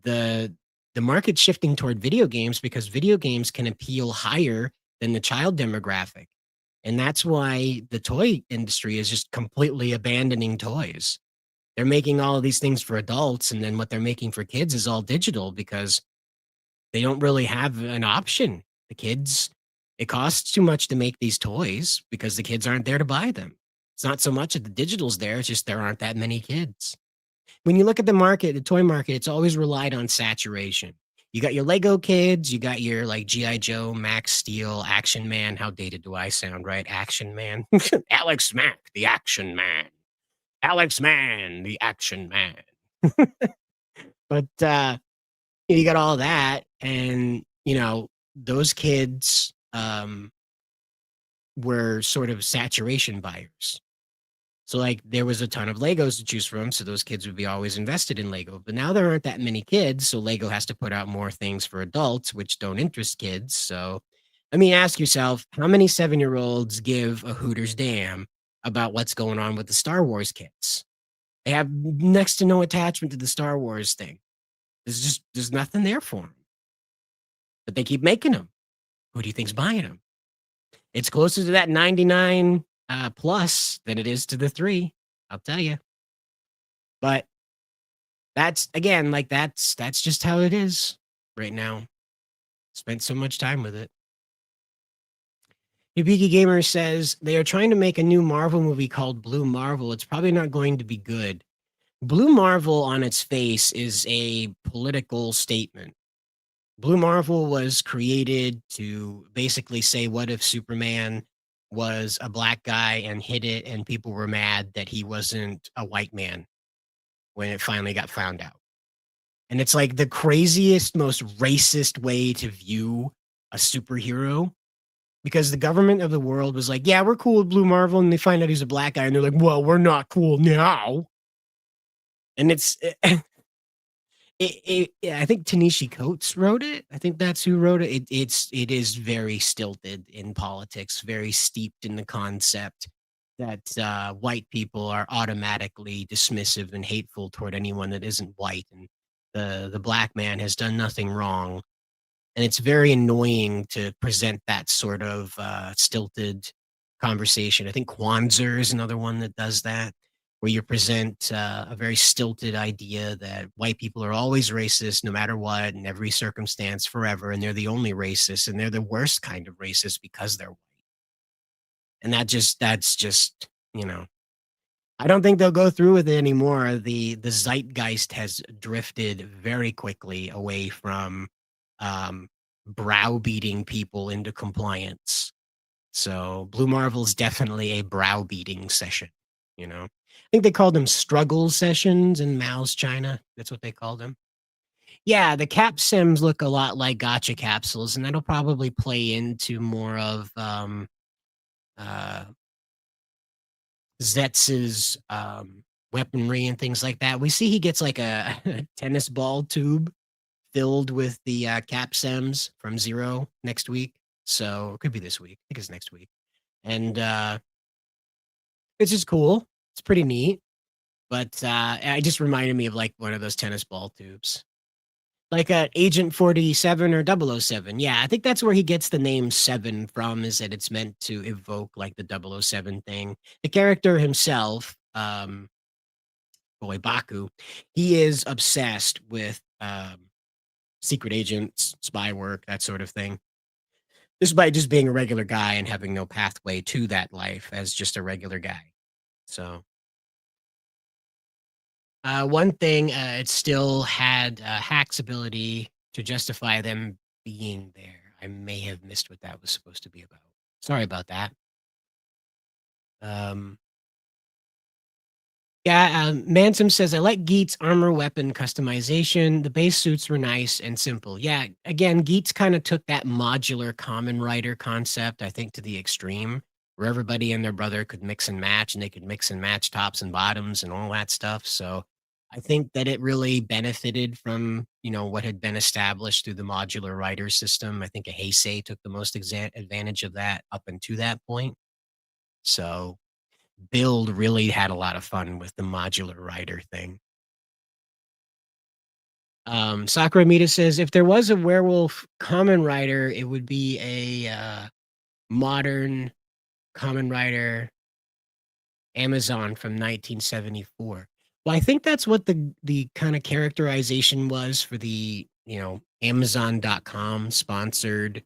the market's shifting toward video games because video games can appeal higher than the child demographic. And that's why the toy industry is just completely abandoning toys. They're making all of these things for adults, and then what they're making for kids is all digital because they don't really have an option. It costs too much to make these toys because the kids aren't there to buy them. It's not so much that the digital's there, it's just there aren't that many kids. When you look at the market, the toy market, it's always relied on saturation. You got your Lego kids, you got your like G.I. Joe, Max Steel, Action Man. How dated do I sound, right? Action Man. Alex Mack, the Action Man. Alex Man, the Action Man. But you got all that, and those kids were sort of saturation buyers. So like there was a ton of Legos to choose from, so those kids would be always invested in Lego. But now there aren't that many kids, so Lego has to put out more things for adults, which don't interest kids. So I mean, ask yourself, how many 7-year-olds give a Hooters damn about what's going on with the Star Wars kits? They have next to no attachment to the Star Wars thing. There's nothing there for them. But they keep making them. Who do you think's buying them? It's closer to that 99 plus than it is to the 3. I'll tell you. But that's just how it is right now. Spent so much time with it. Hibiki Gamer says they are trying to make a new Marvel movie called Blue Marvel. It's probably not going to be good. Blue Marvel on its face is a political statement. Blue Marvel was created to basically say, what if Superman was a black guy and hid it and people were mad that he wasn't a white man when it finally got found out? And it's like the craziest, most racist way to view a superhero, because the government of the world was like, yeah, we're cool with Blue Marvel, and they find out he's a black guy and they're like, well, we're not cool now. And I think Tanishi Coates wrote it. I think that's who wrote it. It is very stilted in politics, very steeped in the concept that white people are automatically dismissive and hateful toward anyone that isn't white, and the black man has done nothing wrong. And it's very annoying to present that sort of stilted conversation. I think Kwanzaa is another one that does that, where you present a very stilted idea that white people are always racist no matter what, in every circumstance, forever, and they're the only racist, and they're the worst kind of racist because they're white. And that's just, I don't think they'll go through with it anymore. The zeitgeist has drifted very quickly away from browbeating people into compliance. So Blue Marvel is definitely a browbeating session, I think they called them struggle sessions in Mao's China. That's what they called them. Yeah, the cap sims look a lot like gotcha capsules, and that'll probably play into more of Zetz's weaponry and things like that. We see he gets like a tennis ball tube filled with the cap sims from Zero next week. So it could be this week. I think it's next week. And it's just cool. It's pretty neat. But it just reminded me of like one of those tennis ball tubes. Like Agent 47 or 007. Yeah, I think that's where he gets the name 7 from, is that it's meant to evoke like the 007 thing. The character himself, Baku, he is obsessed with secret agents, spy work, that sort of thing. Despite just being a regular guy and having no pathway to that life as just a regular guy. So, one thing, it still had Hack's ability to justify them being there. I may have missed what that was supposed to be about. Sorry about that. Yeah, Mansum says, I like Geet's armor weapon customization. The base suits were nice and simple. Yeah, again, Geet's kind of took that modular Kamen Rider concept, I think, to the extreme, where everybody and their brother could mix and match, and they could mix and match tops and bottoms and all that stuff. So I think that it really benefited from, what had been established through the modular rider system. I think a Heisei took the most advantage of that up until that point. So Build really had a lot of fun with the modular rider thing. Sakura Mita says, if there was a werewolf Kamen Rider, it would be a modern Kamen Rider Amazon from 1974. Well, I think that's what the kind of characterization was for the, Amazon.com sponsored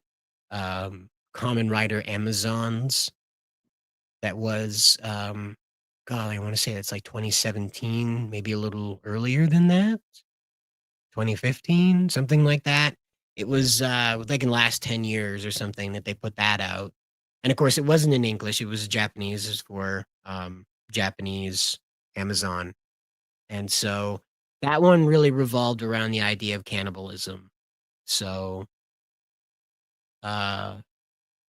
Kamen Rider Amazons. That was, God, I want to say it's like 2017, maybe a little earlier than that. 2015, something like that. It was like in the last 10 years or something that they put that out. And of course, it wasn't in English. It was Japanese. It was for Japanese Amazon. And so that one really revolved around the idea of cannibalism. So I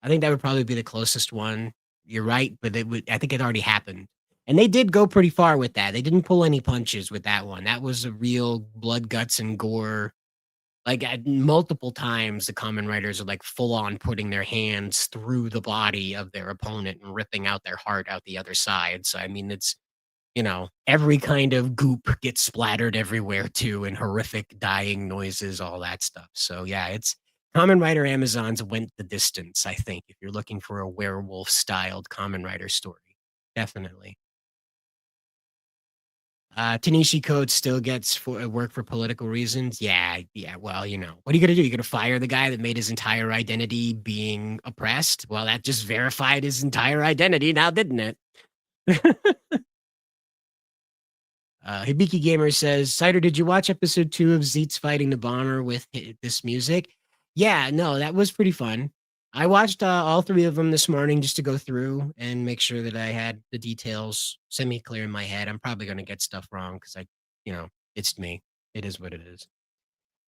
think that would probably be the closest one. You're right, but I think it already happened. And they did go pretty far with that. They didn't pull any punches with that one. That was a real blood, guts, and gore. Like multiple times, the Kamen Riders are like full on putting their hands through the body of their opponent and ripping out their heart out the other side. So, I mean, it's, every kind of goop gets splattered everywhere too, and horrific dying noises, all that stuff. So, yeah, it's Kamen Rider Amazons went the distance, I think, if you're looking for a werewolf-styled Kamen Rider story. Definitely. Tanishi Code still gets work for political reasons. Yeah. Well, what are you going to do? You're going to fire the guy that made his entire identity being oppressed? Well, that just verified his entire identity now, didn't it? Hibiki Gamer says, Cider, did you watch episode 2 of Zeztz fighting the bomber with this music? Yeah, no, that was pretty fun. I watched all 3 of them this morning just to go through and make sure that I had the details semi-clear in my head. I'm probably going to get stuff wrong because it's me. It is what it is.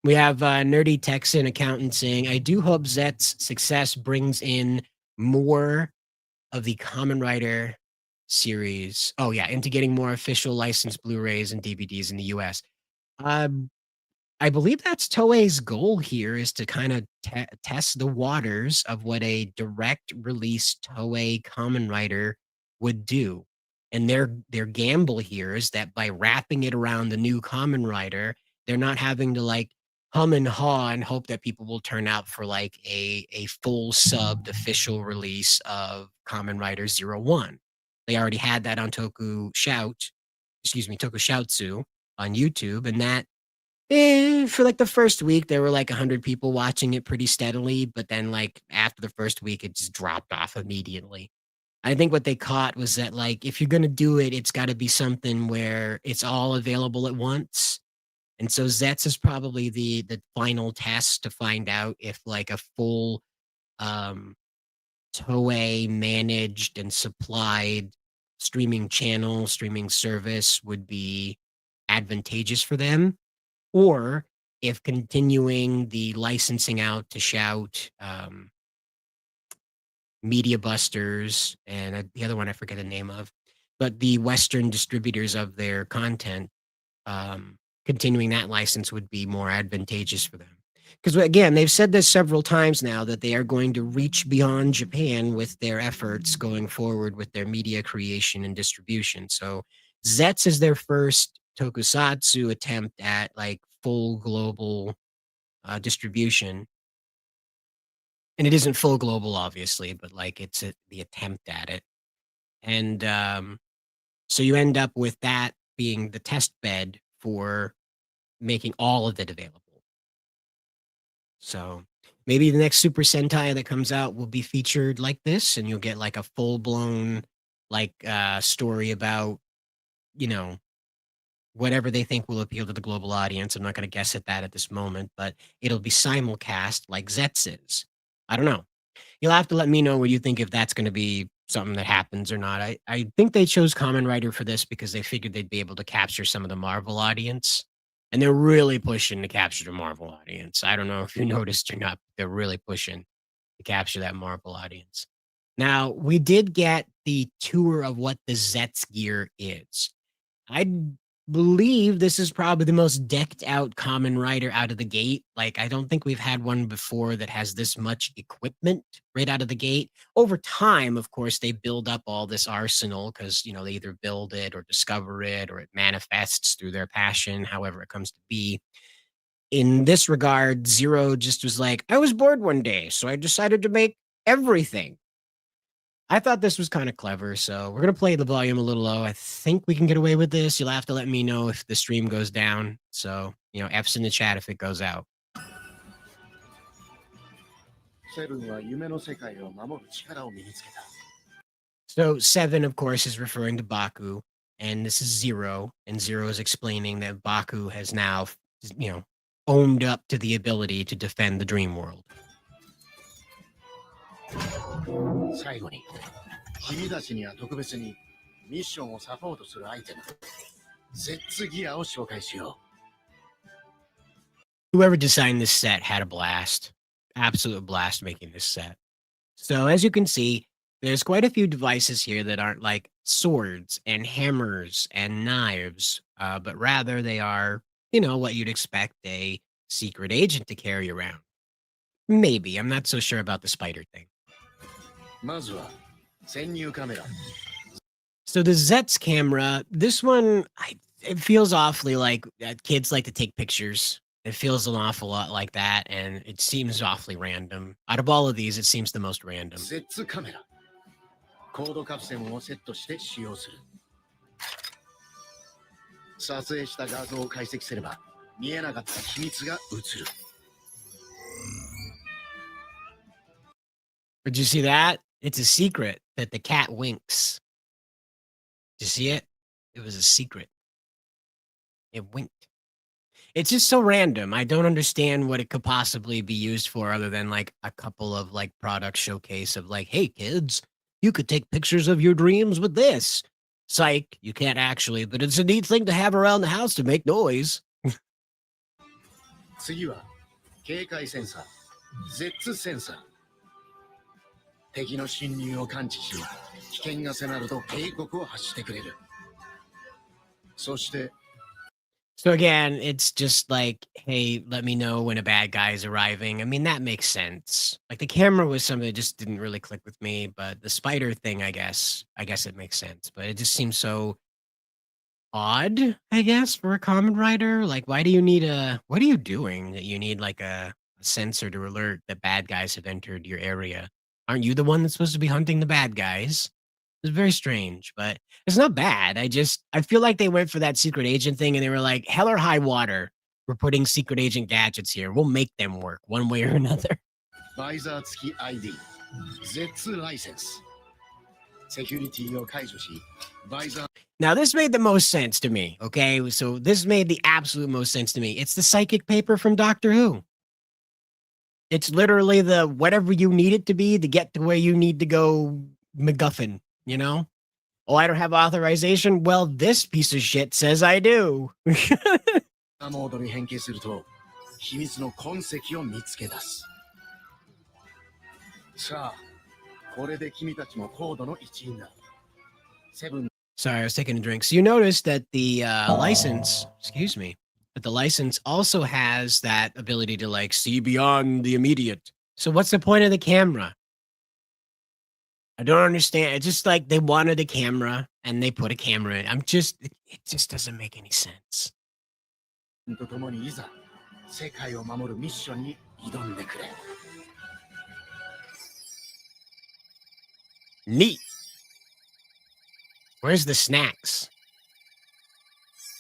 We have Nerdy Texan Accountant saying, I do hope Zetz's success brings in more of the Kamen Rider series. Oh, yeah, into getting more official licensed Blu-rays and DVDs in the US. I believe that's Toei's goal here, is to kind of test the waters of what a direct release Toei Kamen Rider would do. And their gamble here is that by wrapping it around the new Kamen Rider, they're not having to like hum and haw and hope that people will turn out for like a full subbed official release of Kamen Rider 01. They already had that on Tokushoutsu on YouTube, and that for like the first week, there were like 100 people watching it pretty steadily, but then like after the first week, it just dropped off immediately. I think what they caught was that like, if you're going to do it, it's got to be something where it's all available at once. And so Zeztz is probably the final test to find out if like a full Toei managed and supplied streaming channel, streaming service would be advantageous for them, or if continuing the licensing out to Shout, Media Busters, and the other one I forget the name of, but the Western distributors of their content, continuing that license would be more advantageous for them. Because again, they've said this several times now that they are going to reach beyond Japan with their efforts going forward with their media creation and distribution. So Zeztz is their first tokusatsu attempt at like full global distribution. And it isn't full global, obviously, but like it's the attempt at it. And so you end up with that being the test bed for making all of it available. So maybe the next Super Sentai that comes out will be featured like this, and you'll get like a full blown like story about, you know, whatever they think will appeal to the global audience. I'm not going to guess at that at this moment, but it'll be simulcast like Zeztz is. I don't know. You'll have to let me know what you think, if that's going to be something that happens or not. I think they chose Kamen Rider for this because they figured they'd be able to capture some of the Marvel audience. And they're really pushing to capture the Marvel audience. I don't know if you noticed or not, but they're really pushing to capture that Marvel audience. Now, we did get the tour of what the Zeztz gear is. I believe this is probably the most decked out Kamen Rider out of the gate. Like, I don't think we've had one before that has this much equipment right out of the gate. Over time, of course, they build up all this arsenal because, you know, they either build it or discover it, or it manifests through their passion, however it comes to be. In this regard, Zero just was like, I was bored one day, so I decided to make everything. I thought this was kind of clever, so we're going to play the volume a little low. I think we can get away with this. You'll have to let me know if the stream goes down. So, you know, F's in the chat if it goes out. So 7, of course, is referring to Baku, and this is Zero, and Zero is explaining that Baku has now, you know, owned up to the ability to defend the dream world. 最後に君たちには特別にミッションをサポートするアイテムゼッツギアを紹介しよう。 Whoever designed this set had a blast. Absolute blast making this set. So as you can see, there's quite a few devices here that aren't like swords and hammers and knives, but rather they are, you know, what you'd expect a secret agent to carry around. Maybe. I'm not so sure about the spider thing. So the Zeztz camera, this one, it feels awfully like kids like to take pictures. It feels an awful lot like that, and it seems awfully random. Out of all of these, it seems the most random. コードカプセルをセットして使用する。撮影した画像を解析すれば見えなかった秘密が映る。 Did you see that? It's a secret that the cat winks. Did you see it? It was a secret. It winked. It's just so random. I don't understand what it could possibly be used for other than like a couple of like product showcase of like, hey kids, you could take pictures of your dreams with this. Psych, you can't actually, but it's a neat thing to have around the house to make noise. 次は警戒センサー、Zeztzセンサー。敵の侵入を感知し、危険が迫ると警告を発してくれる。そして So again, it's just like, hey, let me know when a bad guy is arriving. I mean, that makes sense. Like the camera was something that just didn't really click with me, but the spider thing, I guess it makes sense. But it just seems so odd, I guess, for a Kamen Rider. Like, why do you need what are you doing that you need like a sensor to alert that bad guys have entered your area? Aren't you the one that's supposed to be hunting the bad guys? It's very strange, but it's not bad. I feel like they went for that secret agent thing and they were like, hell or high water, we're putting secret agent gadgets here. We'll make them work one way or another. Visor 付き ID Zeztz license security を解除し Visor Now this made the most sense to me, okay? So this made the absolute most sense to me. It's the psychic paper from Doctor Who. It's literally the whatever you need it to be to get to where you need to go MacGuffin. You know? Oh, I don't have authorization? Well, this piece of shit says I do. モードに変形すると秘密の痕跡を見つけ出す。さあ、これで君たちもコードの一員だ。7 Sorry, I was taking a drink. So you notice that the license, excuse me, but the license also has that ability to like see beyond the immediate. So what's the point of the camera? I don't understand. It's just like they wanted a camera and they put a camera in. It just doesn't make any sense. と共にいざ世界を守るミッションに挑んでくれ。Neat. Where's the snacks?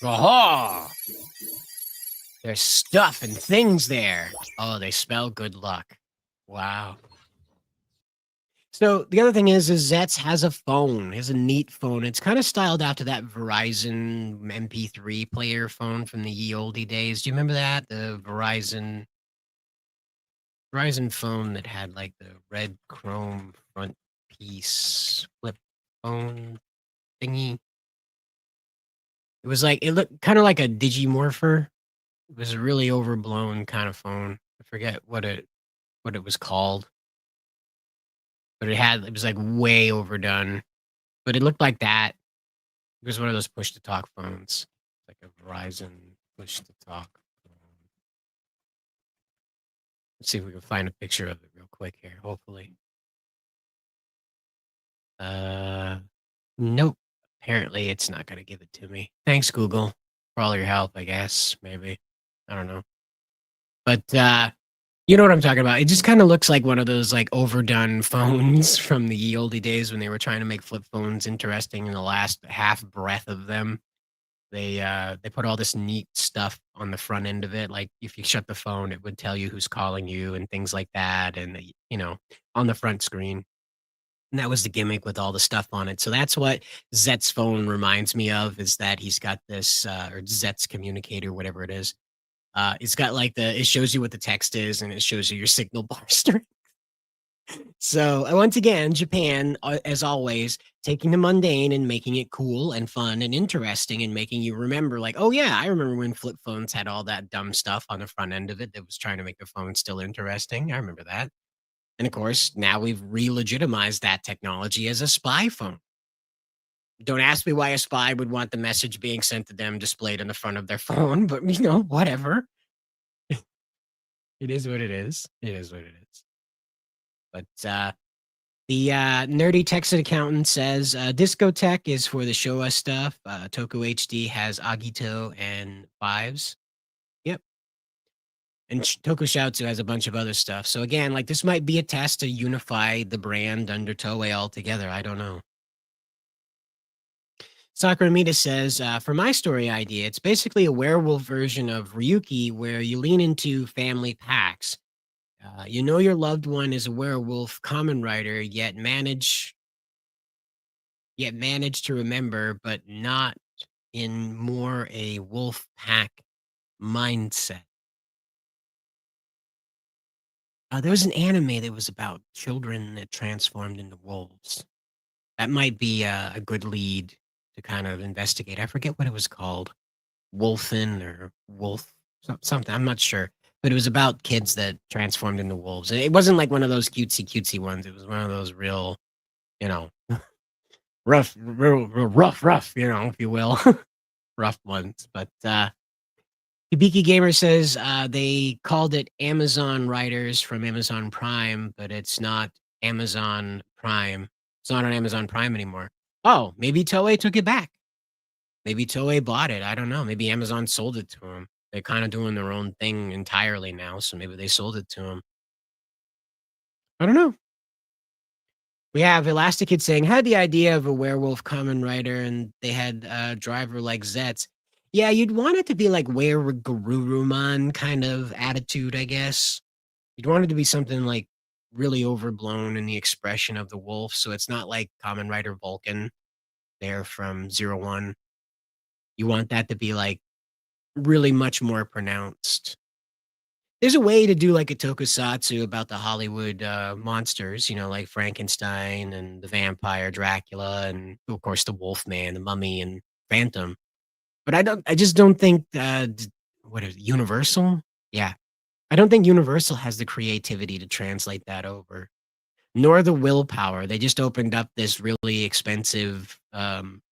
Aha! There's stuff and things there. Oh, they spell good luck. Wow. So the other thing is Zeztz has a phone. He has a neat phone. It's kind of styled after that Verizon MP3 player phone from the ye olde days. Do you remember that? The Verizon phone that had like the red chrome front piece flip phone thingy. It was like, it looked kind of like a Digimorpher. It was a really overblown kind of phone. I forget what it was called. But it was like way overdone. But it looked like that. It was one of those push to talk phones. Like a Verizon push to talk phone. Let's see if we can find a picture of it real quick here, hopefully. Nope. Apparently it's not gonna give it to me. Thanks, Google, for all your help, I guess. Maybe. I don't know. But you know what I'm talking about. It just kind of looks like one of those like overdone phones from the ye olde days when they were trying to make flip phones interesting in the last half breath of them. They put all this neat stuff on the front end of it. Like if you shut the phone, it would tell you who's calling you and things like that. And you know, on the front screen. And that was the gimmick with all the stuff on it. So that's what Zeztz phone reminds me of, is that he's got this or Zeztz communicator, whatever it is. It's got like it shows you what the text is and it shows you your signal bar strength. So once again, Japan, as always, taking the mundane and making it cool and fun and interesting and making you remember like, oh yeah, I remember when flip phones had all that dumb stuff on the front end of it that was trying to make the phone still interesting. I remember that. And of course, now we've re-legitimized that technology as a spy phone. Don't ask me why a spy would want the message being sent to them displayed on the front of their phone, but you know, whatever. It is what it is. It is what it is. But the nerdy Texan accountant says Discotech is for the Showa stuff. Toku HD has Agito and Fives. Yep. And Toku Shoutsu has a bunch of other stuff. So again, like this might be a test to unify the brand under Toei altogether. I don't know. Sakura Mita says, for my story idea, it's basically a werewolf version of Ryuki where you lean into family packs. You know your loved one is a werewolf Kamen Rider, yet manage to remember, but not in more a wolf pack mindset. There was an anime that was about children that transformed into wolves. That might be a good lead to kind of investigate. I forget what it was called. Wolfen or Wolf, something. I'm not sure. But it was about kids that transformed into wolves. It wasn't like one of those cutesy ones. It was one of those real, you know, rough, you know, if you will. Rough ones. But Hibiki Gamer says they called it Amazon Riders from Amazon Prime, but it's not Amazon Prime. It's not on Amazon Prime anymore. Oh, maybe Toei took it back. Maybe Toei bought it. I don't know. Maybe Amazon sold it to them. They're kind of doing their own thing entirely now, so maybe they sold it to them. I don't know. We have Elastic Kid saying, had the idea of a werewolf Kamen Rider and they had a driver like Zeztz. Yeah, you'd want it to be like Were-Garurumon kind of attitude, I guess. You'd want it to be something like really overblown in the expression of the wolf, so it's not like Kamen Rider Vulcan there from 01. You want that to be like really much more pronounced. There's a way to do like a tokusatsu about the Hollywood monsters, you know, like Frankenstein and the vampire Dracula and of course the Wolfman, the Mummy and Phantom. But I just don't think what is it, Universal? Yeah. I don't think Universal has the creativity to translate that over, nor the willpower. They just opened up this really expensive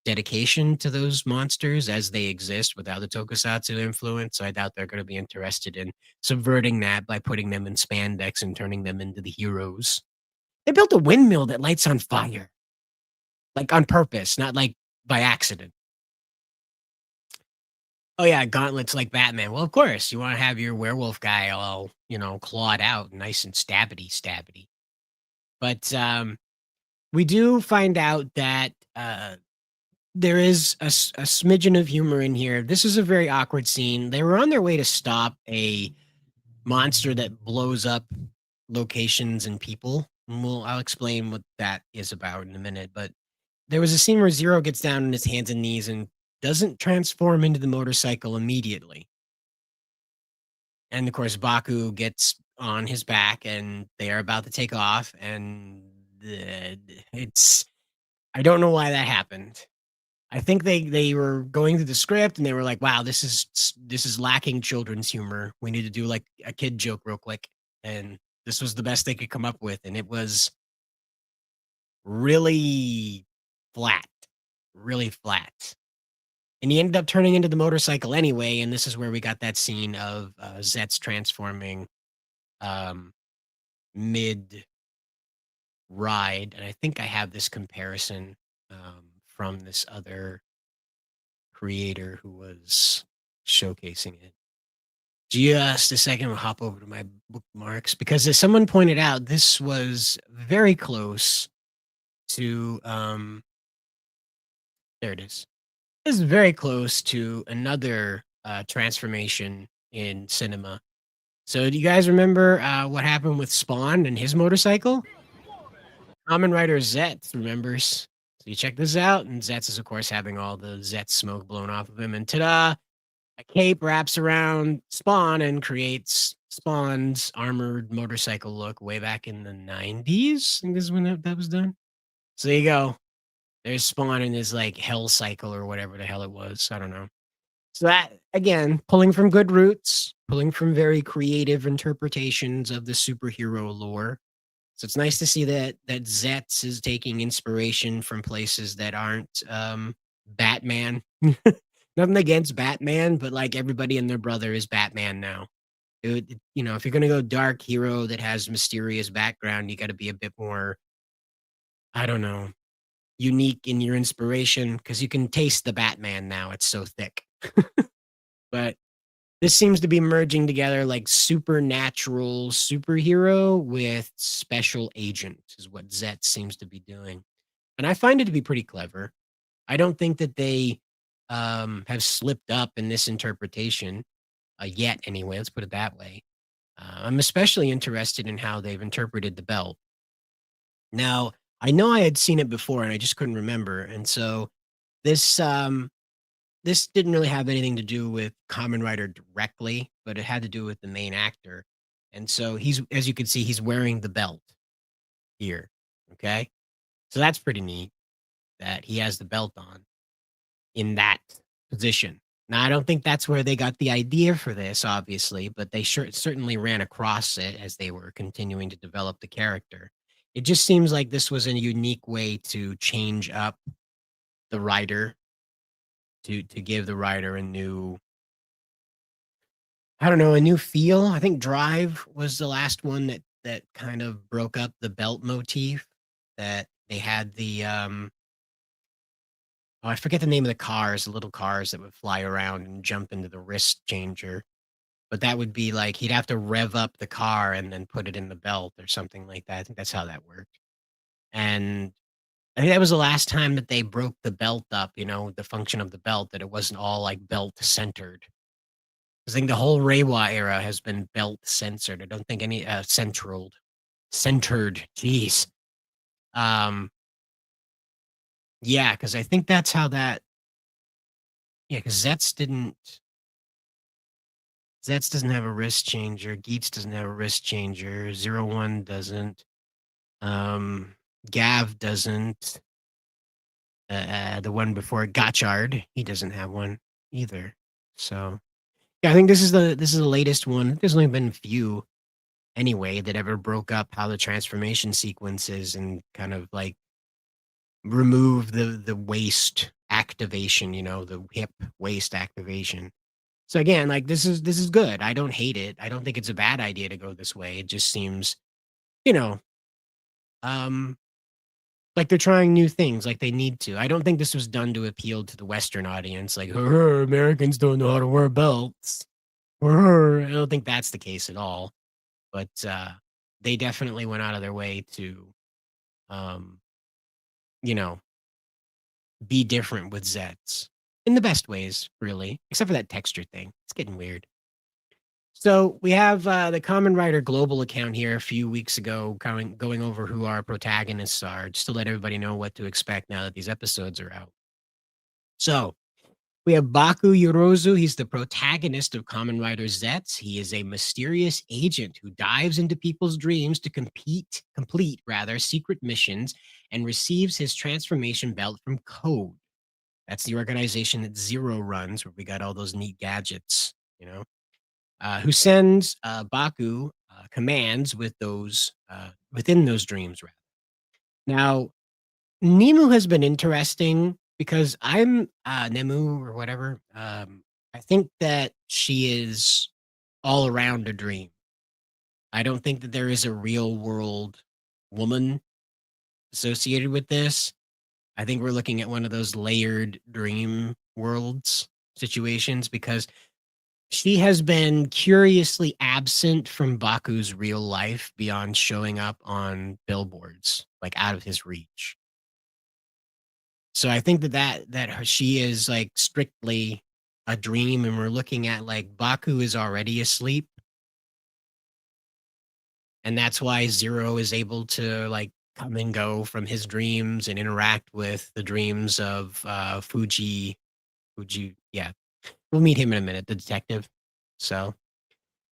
dedication to those monsters as they exist without the tokusatsu influence. So I doubt they're going to be interested in subverting that by putting them in spandex and turning them into the heroes. They built a windmill that lights on fire, like on purpose, not like by accident. Oh yeah, gauntlets like Batman. Well, of course, you want to have your werewolf guy all, you know, clawed out, nice and stabby. But we do find out that there is a smidgen of humor in here. This is a very awkward scene. They were on their way to stop a monster that blows up locations and people. And I'll explain what that is about in a minute. But there was a scene where Zero gets down on his hands and knees and doesn't transform into the motorcycle immediately. And of course, Baku gets on his back and they are about to take off. And I don't know why that happened. I think they were going through the script and they were like, wow, this is lacking children's humor. We need to do like a kid joke real quick. And this was the best they could come up with. And it was really flat, really flat. And he ended up turning into the motorcycle anyway. And this is where we got that scene of Zeztz transforming mid ride. And I think I have this comparison from this other creator who was showcasing it. Just a second, we'll hop over to my bookmarks because as someone pointed out, this was very close to there it is. This is very close to another transformation in cinema. So do you guys remember what happened with Spawn and his motorcycle? Kamen Rider Zeztz remembers. So you check this out, and Zeztz is, of course, having all the Zeztz smoke blown off of him. And ta-da! A cape wraps around Spawn and creates Spawn's armored motorcycle look way back in the 90s. I think this is when that was done. So there you go. There's Spawn in his, like, hell cycle or whatever the hell it was. I don't know. So that, again, pulling from good roots, pulling from very creative interpretations of the superhero lore. So it's nice to see that Zeztz is taking inspiration from places that aren't Batman. Nothing against Batman, but like everybody and their brother is Batman now. If you're gonna go dark hero that has mysterious background, you got to be a bit more, I don't know, unique in your inspiration because you can taste the Batman now. It's so thick. But this seems to be merging together like supernatural superhero with special agent is what Zeztz seems to be doing. And I find it to be pretty clever. I don't think that they have slipped up in this interpretation yet anyway. Let's put it that way. I'm especially interested in how they've interpreted the belt. Now, I know I had seen it before and I just couldn't remember. And so this didn't really have anything to do with Kamen Rider directly, but it had to do with the main actor. And so he's, as you can see, he's wearing the belt here. Okay. So that's pretty neat that he has the belt on in that position. Now, I don't think that's where they got the idea for this, obviously, but they certainly ran across it as they were continuing to develop the character. It just seems like this was a unique way to change up the rider, to give the rider a new, I don't know, a new feel. I think Drive was the last one that kind of broke up the belt motif, that they had the I forget the name of the cars, the little cars that would fly around and jump into the wrist changer. But that would be like he'd have to rev up the car and then put it in the belt or something like that. I think that's how that worked. And I think that was the last time that they broke the belt up, the function of the belt, that it wasn't all like belt centered. I think the whole Reiwa era has been belt censored. I don't think any centered. Jeez. Yeah, because I think that's how that. Yeah, because Zeztz doesn't have a wrist changer. Geets doesn't have a wrist changer. 01 doesn't. Gav doesn't. The one before Gotchard, he doesn't have one either. So yeah, I think this is the latest one. There's only been a few anyway that ever broke up how the transformation sequences and kind of like remove the waist activation, the hip waist activation. So again, like this is good. I don't hate it. I don't think it's a bad idea to go this way. It just seems, like they're trying new things, like they need to. I don't think this was done to appeal to the Western audience, like Americans don't know how to wear belts. I don't think that's the case at all. But they definitely went out of their way to, be different with Zeztz in the best ways, really, except for that texture thing. It's getting weird. So we have the Kamen Rider Global account here a few weeks ago going over who our protagonists are, just to let everybody know what to expect now that these episodes are out. So we have Baku Yorozu. He's the protagonist of Kamen Rider Zeztz. He is a mysterious agent who dives into people's dreams to complete secret missions and receives his transformation belt from Code. That's the organization that Zero runs, where we got all those neat gadgets, who sends Baku commands with those within those dreams. Rather. Now, Nemu has been interesting because I'm Nemu or whatever. I think that she is all around a dream. I don't think that there is a real world woman associated with this. I think we're looking at one of those layered dream worlds situations because she has been curiously absent from Baku's real life beyond showing up on billboards, like out of his reach. So I think that she is like strictly a dream, and we're looking at like Baku is already asleep. And that's why Zero is able to like come and go from his dreams and interact with the dreams of Fuji, yeah. We'll meet him in a minute, the detective. So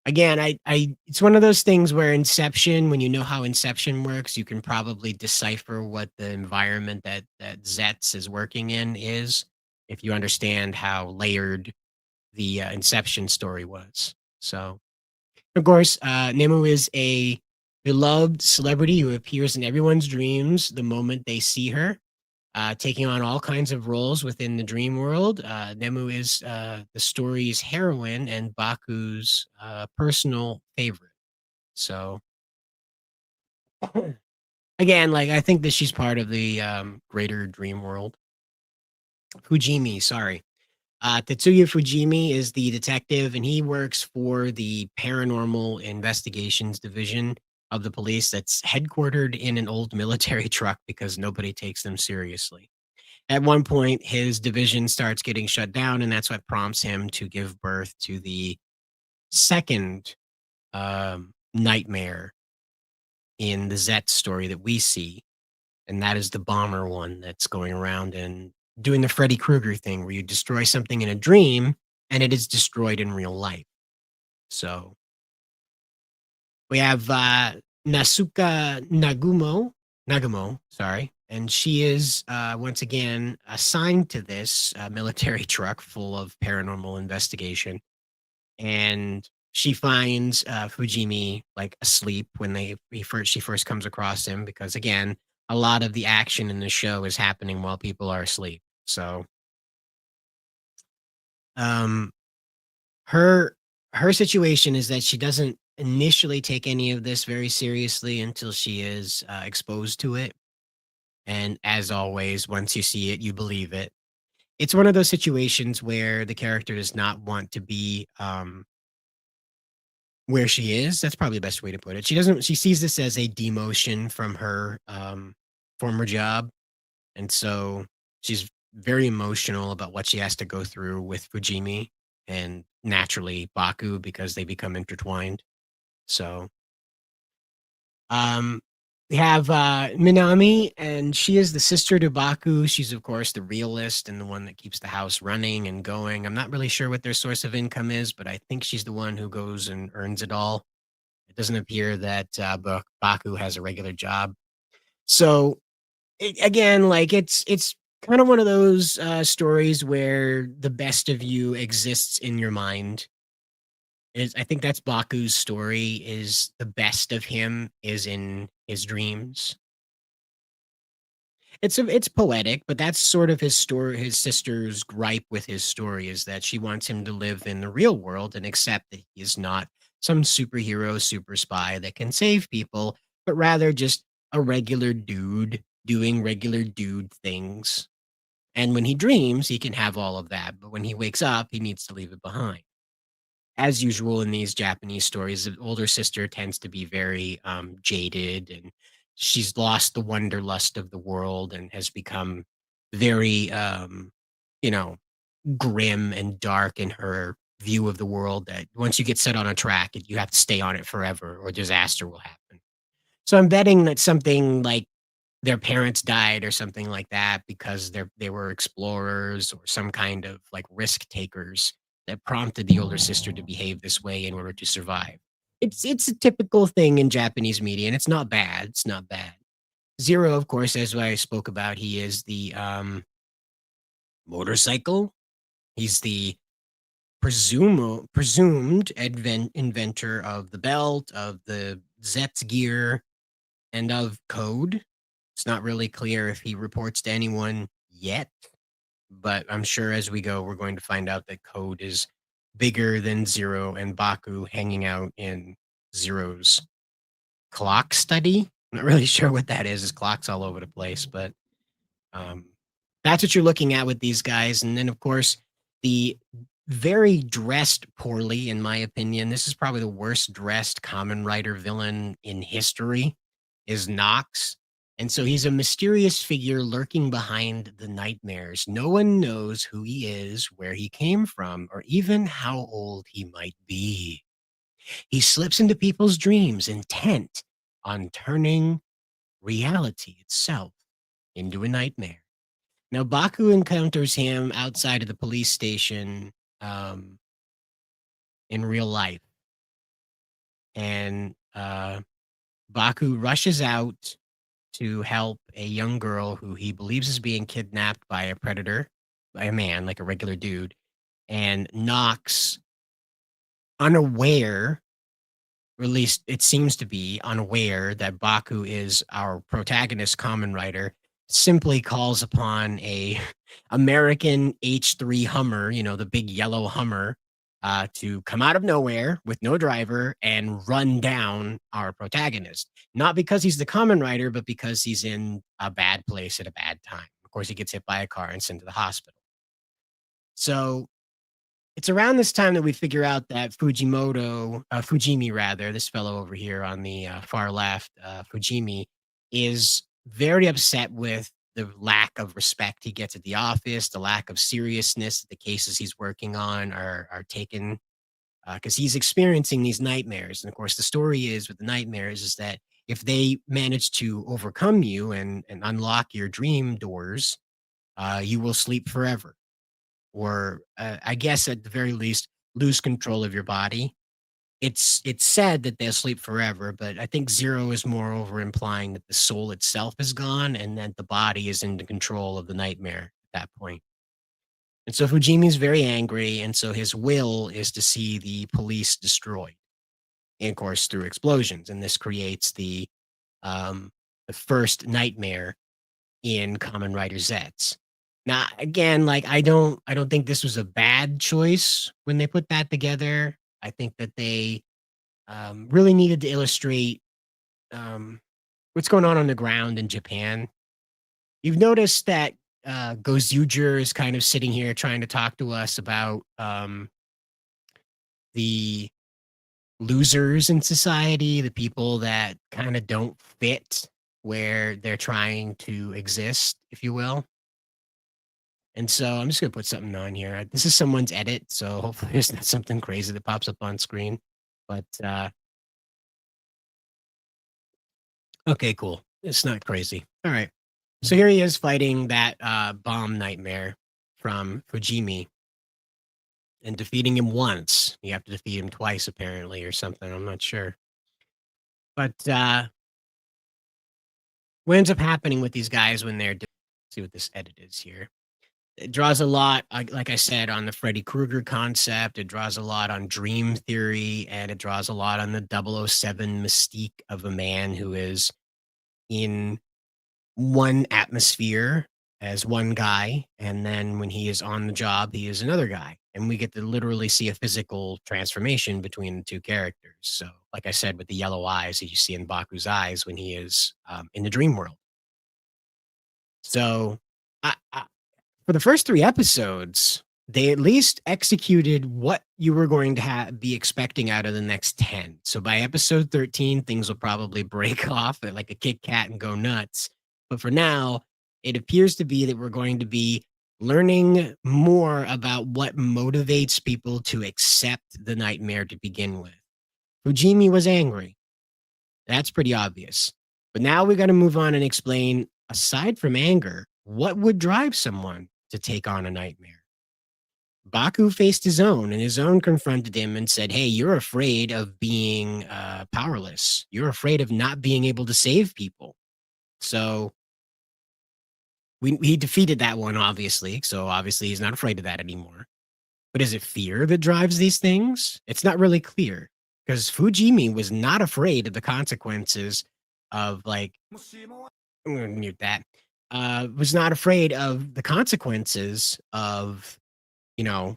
again, it's one of those things where Inception, when you know how Inception works, you can probably decipher what the environment that Zeztz is working in is, if you understand how layered the Inception story was. So, of course, Nemu is a beloved celebrity who appears in everyone's dreams the moment they see her, taking on all kinds of roles within the dream world. Nemu is the story's heroine and Baku's personal favorite. So, again, like I think that she's part of the greater dream world. Fujimi, sorry. Tetsuya Fujimi is the detective, and he works for the Paranormal Investigations Division of the police that's headquartered in an old military truck because nobody takes them seriously. At one point, his division starts getting shut down, and that's what prompts him to give birth to the second nightmare in the Zeztz story that we see, and that is the bomber one that's going around and doing the Freddy Krueger thing where you destroy something in a dream and it is destroyed in real life. So we have Nasuka Nagumo, sorry, and she is once again assigned to this military truck full of paranormal investigation, and she finds Fujimi like asleep when she first comes across him, because again, a lot of the action in the show is happening while people are asleep. So, her situation is that she doesn't initially take any of this very seriously until she is exposed to it. And as always, once you see it, you believe it. It's one of those situations where the character does not want to be where she is. That's probably the best way to put it. She sees this as a demotion from her former job. And so she's very emotional about what she has to go through with Fujimi and naturally Baku, because they become intertwined. So we have Minami, and she is the sister to Baku. She's, of course, the realist and the one that keeps the house running and going. I'm not really sure what their source of income is, but I think she's the one who goes and earns it all. It doesn't appear that Baku has a regular job. So, again, like it's kind of one of those stories where the best of you exists in your mind. I think that's Baku's story, is the best of him is in his dreams. It's poetic, but that's sort of his story. His sister's gripe with his story is that she wants him to live in the real world and accept that he is not some superhero, super spy that can save people, but rather just a regular dude doing regular dude things. And when he dreams, he can have all of that, but when he wakes up, he needs to leave it behind. As usual in these Japanese stories, the older sister tends to be very jaded, and she's lost the wanderlust of the world and has become very, you know, grim and dark in her view of the world, that once you get set on a track, you have to stay on it forever or disaster will happen. So I'm betting that something like their parents died or something like that because they were explorers or some kind of like risk takers that prompted the older sister to behave this way in order to survive. It's a typical thing in Japanese media, and it's not bad. It's not bad. Zero, of course, as I spoke about, he is the motorcycle. He's the presumed inventor of the belt, of the Zeztz gear, and of code. It's not really clear if he reports to anyone yet, but I'm sure as we go, we're going to find out that code is bigger than Zero and Baku hanging out in Zero's clock study. I'm not really sure what that is. His clock's all over the place, but that's what you're looking at with these guys. And then, of course, the very dressed poorly, in my opinion, this is probably the worst dressed Kamen Rider villain in history, is Nox. And so he's a mysterious figure lurking behind the nightmares. No one knows who he is, where he came from, or even how old he might be. He slips into people's dreams, intent on turning reality itself into a nightmare. Now, Baku encounters him outside of the police station in real life. And Baku rushes out to help a young girl who he believes is being kidnapped by a predator, by a man, like a regular dude. And Nox, unaware, or at least it seems to be unaware that Baku is our protagonist Kamen Rider, simply calls upon a American H3 Hummer, you know, the big yellow Hummer, to come out of nowhere with no driver and run down our protagonist. Not because he's the Kamen Rider, but because he's in a bad place at a bad time. Of course, he gets hit by a car and sent to the hospital. So it's around this time that we figure out that Fujimi rather, this fellow over here on the far left, Fujimi, is very upset with the lack of respect he gets at the office, the lack of seriousness that the cases he's working on are taken, because he's experiencing these nightmares. And of course, the story is with the nightmares is that if they manage to overcome you and unlock your dream doors, you will sleep forever. Or I guess at the very least, lose control of your body. It's said that they'll sleep forever, but I think Zero is moreover implying that the soul itself is gone and that the body is in the control of the nightmare at that point. And so Fujimi is very angry, and so his will is to see the police destroyed, and of course through explosions. And this creates the first nightmare in Kamen Rider Zeztz. Now, again, like I don't think this was a bad choice when they put that together. I think that they really needed to illustrate what's going on the ground in Japan. You've noticed that Gozuger is kind of sitting here trying to talk to us about the losers in society, the people that kind of don't fit where they're trying to exist, if you will. And so I'm just going to put something on here. This is someone's edit, so hopefully there's not something crazy that pops up on screen. But, okay, cool. It's not crazy. All right. So here he is fighting that bomb nightmare from Fujimi and defeating him once. You have to defeat him twice, apparently, or something. I'm not sure. But what ends up happening with these guys when they're... Let's see what this edit is here. It draws a lot, like I said, on the Freddy Krueger concept. It draws a lot on dream theory, and it draws a lot on the 007 mystique of a man who is in one atmosphere as one guy, and then when he is on the job, he is another guy. And we get to literally see a physical transformation between the two characters. So, like I said, with the yellow eyes that you see in Baku's eyes when he is in the dream world. So, for the first 3 episodes, they at least executed what you were going to be expecting out of the next 10. So by episode 13, things will probably break off like a Kit Kat and go nuts. But for now, it appears to be that we're going to be learning more about what motivates people to accept the nightmare to begin with. Fujimi was angry. That's pretty obvious. But now we got to move on and explain, aside from anger, what would drive someone to take on a nightmare. Baku faced his own, and his own confronted him and said, hey, you're afraid of being powerless. You're afraid of not being able to save people. So he defeated that one, obviously. So obviously he's not afraid of that anymore. But is it fear that drives these things? It's not really clear, because Fujimi was not afraid of the consequences of, like, I'm going to mute that. Was not afraid of the consequences of, you know,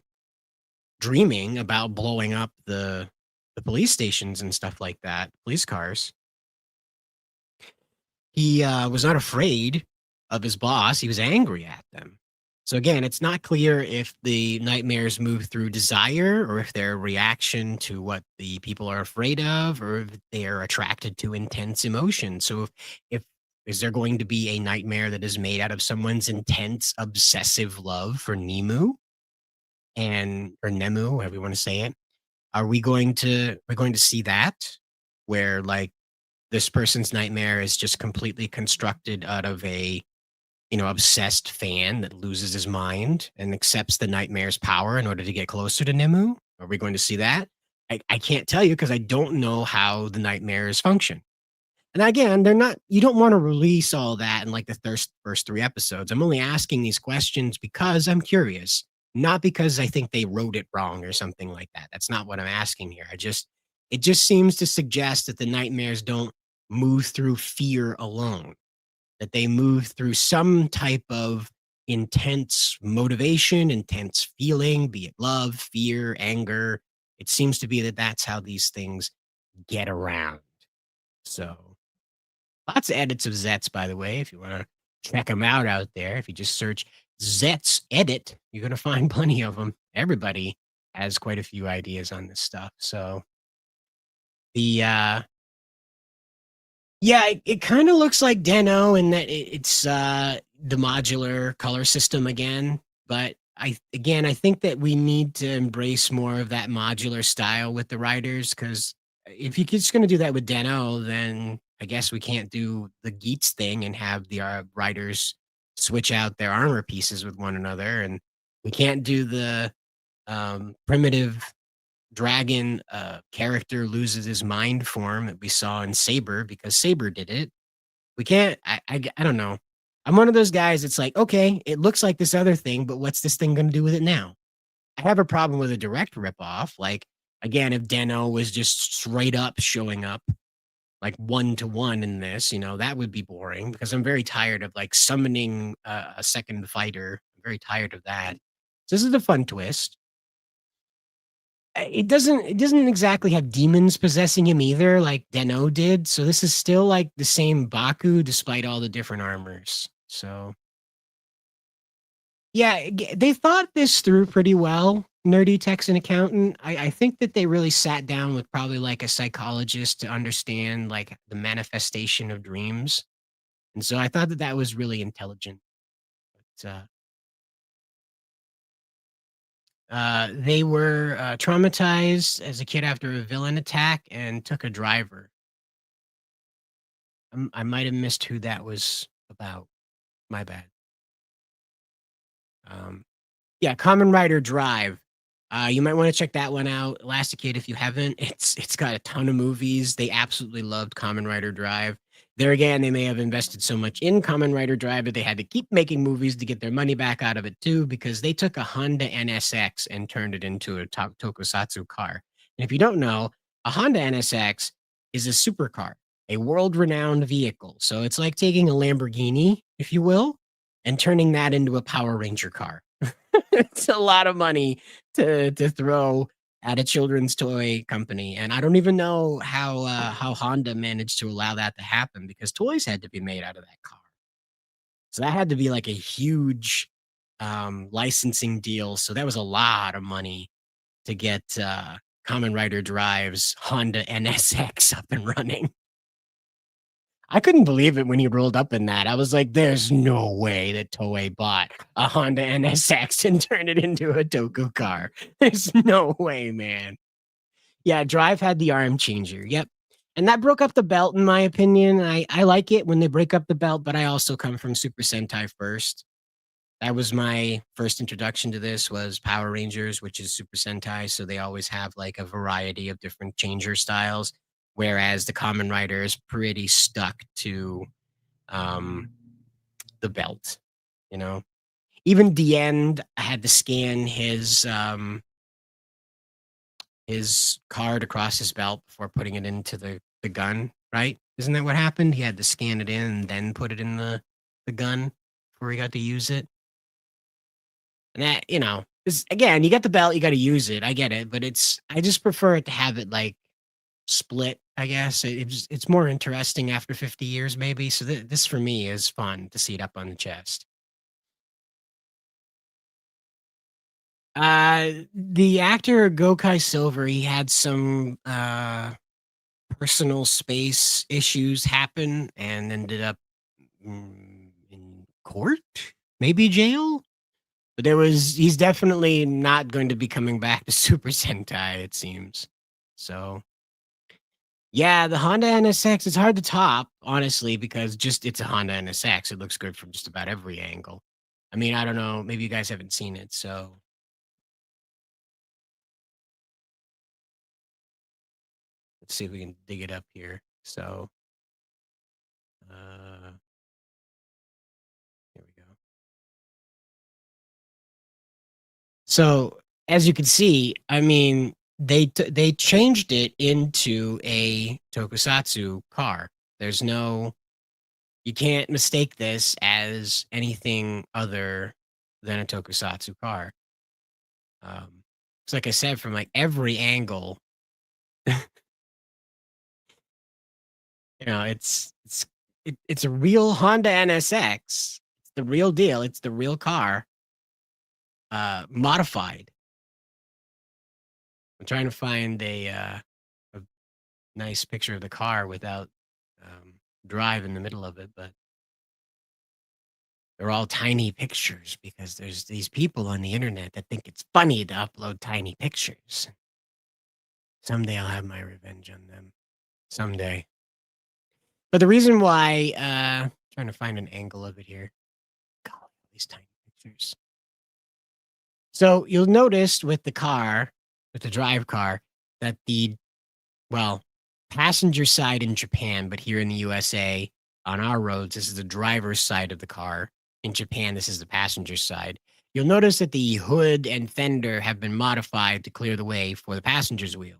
dreaming about blowing up the police stations and stuff like that, police cars. He was not afraid of his boss. He was angry at them. So again, it's not clear if the nightmares move through desire or if they're a reaction to what the people are afraid of, or if they're attracted to intense emotion. So if is there going to be a nightmare that is made out of someone's intense, obsessive love for Nemu or Nemu, however you want to say it? We're going to see that, where like this person's nightmare is just completely constructed out of a, you know, obsessed fan that loses his mind and accepts the nightmare's power in order to get closer to Nemu? Are we going to see that? I can't tell you because I don't know how the nightmares function. And again, you don't want to release all that in like the first 3 episodes. I'm only asking these questions because I'm curious, not because I think they wrote it wrong or something like that. That's not what I'm asking here. It just seems to suggest that the nightmares don't move through fear alone, that they move through some type of intense motivation, intense feeling, be it love, fear, anger. It seems to be that that's how these things get around. So lots of edits of Zeztz, by the way, if you want to check them out there. If you just search Zeztz edit, you're going to find plenty of them. Everybody has quite a few ideas on this stuff. So it kind of looks like Den-O in that it's the modular color system again. But I think that we need to embrace more of that modular style with the writers, because if you're just going to do that with Den-O, then I guess we can't do the Geats thing and have the writers switch out their armor pieces with one another. And we can't do the primitive dragon character loses his mind form that we saw in Saber because Saber did it. We can't, I don't know. I'm one of those guys. It's like, okay, it looks like this other thing, but what's this thing going to do with it now? I have a problem with a direct ripoff. Like, again, if Den-O was just straight up showing up like 1-to-1 in this, you know, that would be boring, because I'm very tired of like summoning a second fighter. I'm very tired of that. So this is a fun twist. It doesn't exactly have demons possessing him either, like Den-O did. So this is still like the same Baku despite all the different armors. So yeah, they thought this through pretty well, Nerdy Texan Accountant. I think that they really sat down with probably like a psychologist to understand like the manifestation of dreams. And so I thought that was really intelligent. But, they were traumatized as a kid after a villain attack and took a driver. I might have missed who that was about. My bad. Yeah, Kamen Rider Drive. You might want to check that one out. Elasticate if you haven't. It's got a ton of movies. They absolutely loved Kamen Rider Drive. There again, they may have invested so much in Kamen Rider Drive that they had to keep making movies to get their money back out of it too, because they took a Honda NSX and turned it into a tokusatsu car. And if you don't know, a Honda NSX is a supercar, a world-renowned vehicle. So it's like taking a Lamborghini, if you will, and turning that into a Power Ranger car. It's a lot of money to throw at a children's toy company. And I don't even know how Honda managed to allow that to happen, because toys had to be made out of that car. So that had to be like a huge licensing deal. So that was a lot of money to get Kamen Rider Drive's Honda NSX up and running. I couldn't believe it when he rolled up in that. I was like, there's no way that Toei bought a Honda NSX and turned it into a Toku car. There's no way, man. Yeah, Drive had the arm changer. Yep. And that broke up the belt, in my opinion. I like it when they break up the belt, but I also come from Super Sentai first. That was my first introduction to this was Power Rangers, which is Super Sentai. So they always have like a variety of different changer styles, whereas the Kamen Rider is pretty stuck to the belt, you know. Even the end, I had to scan his card across his belt before putting it into the gun, right? Isn't that what happened? He had to scan it in and then put it in the gun before he got to use it. And that, you know, is again, you got the belt, you got to use it. I get it, but I just prefer it to have it like split, I guess. It's more interesting after 50 years, maybe. So this for me is fun to see it up on the chest. The actor Gokai Silver, he had some personal space issues happen and ended up in court, maybe jail. But he's definitely not going to be coming back to Super Sentai, it seems. So, yeah, the Honda NSX, it's hard to top, honestly, because it's a Honda NSX. It looks good from just about every angle. I mean, I don't know. Maybe you guys haven't seen it, so. Let's see if we can dig it up here. So, here we go. So, as you can see, I mean, they changed it into a tokusatsu car. There's no, you can't mistake this as anything other than a tokusatsu car. It's like I said, from like every angle, you know, it's a real Honda NSX. It's the real deal. It's the real car, modified. I'm trying to find a nice picture of the car without Drive in the middle of it, but they're all tiny pictures because there's these people on the internet that think it's funny to upload tiny pictures. Someday I'll have my revenge on them. Someday. But the reason why, trying to find an angle of it here. God, these tiny pictures. So you'll notice with the car, with the Drive car, that passenger side in Japan, but here in the USA, on our roads, this is the driver's side of the car. In Japan, this is the passenger side. You'll notice that the hood and fender have been modified to clear the way for the passenger's wheel.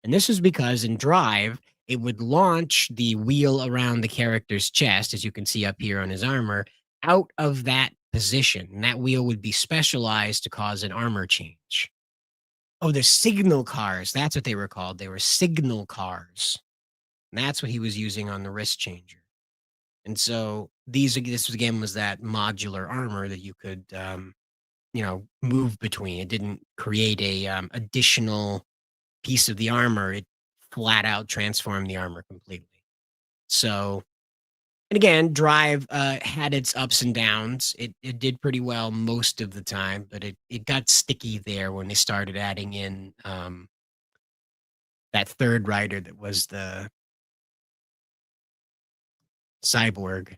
And this is because in Drive, it would launch the wheel around the character's chest, as you can see up here on his armor, out of that position. And that wheel would be specialized to cause an armor change. Oh, they're signal cars. That's what they were called. They were signal cars. And that's what he was using on the wrist changer. And so this again was that modular armor that you could, move between. It didn't create a additional piece of the armor. It flat out transformed the armor completely. So, and again, Drive had its ups and downs. It did pretty well most of the time, but it got sticky there when they started adding in that third rider that was the cyborg.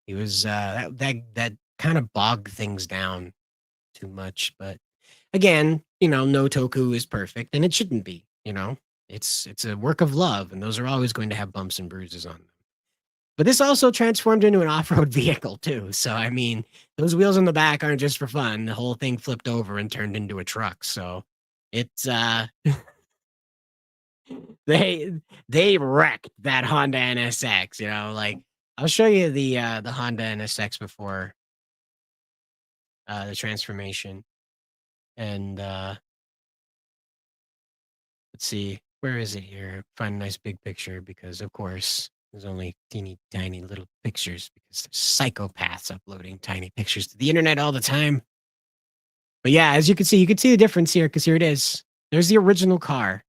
He was that kind of bogged things down too much. But again, no Toku is perfect, and it shouldn't be. It's a work of love, and those are always going to have bumps and bruises on them. But this also transformed into an off-road vehicle too. So I mean, those wheels on the back aren't just for fun. The whole thing flipped over and turned into a truck. So it's they wrecked that Honda NSX. Like I'll show you the Honda NSX before the transformation, and let's see, where is it here? Find a nice big picture because of course. There's only teeny tiny little pictures because there's psychopaths uploading tiny pictures to the internet all the time. But yeah, as you can see the difference here because here it is. There's the original car.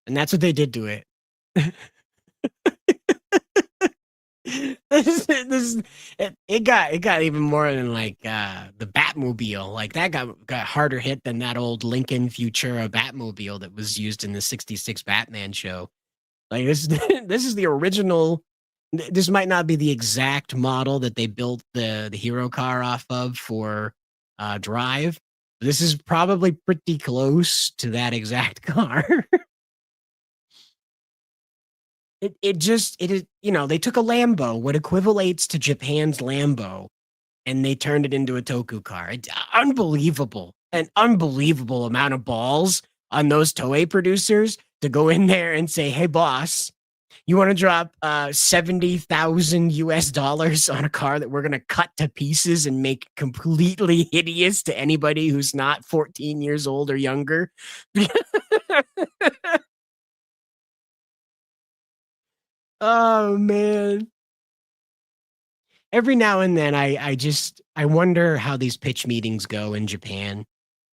And that's what they did to it. It got even more than like the Batmobile. Like that got harder hit than that old Lincoln Futura Batmobile that was used in the '66 Batman show. Like this this is the original. This might not be the exact model that they built the hero car off of for Drive. This is probably pretty close to that exact car. It is, you know, they took a Lambo, what equivalates to Japan's Lambo, and they turned it into a Toku car. It's unbelievable. An unbelievable amount of balls on those Toei producers to go in there and say, "Hey boss, you want to drop $70,000 on a car that we're going to cut to pieces and make completely hideous to anybody who's not 14 years old or younger?" Oh man. Every now and then I wonder how these pitch meetings go in Japan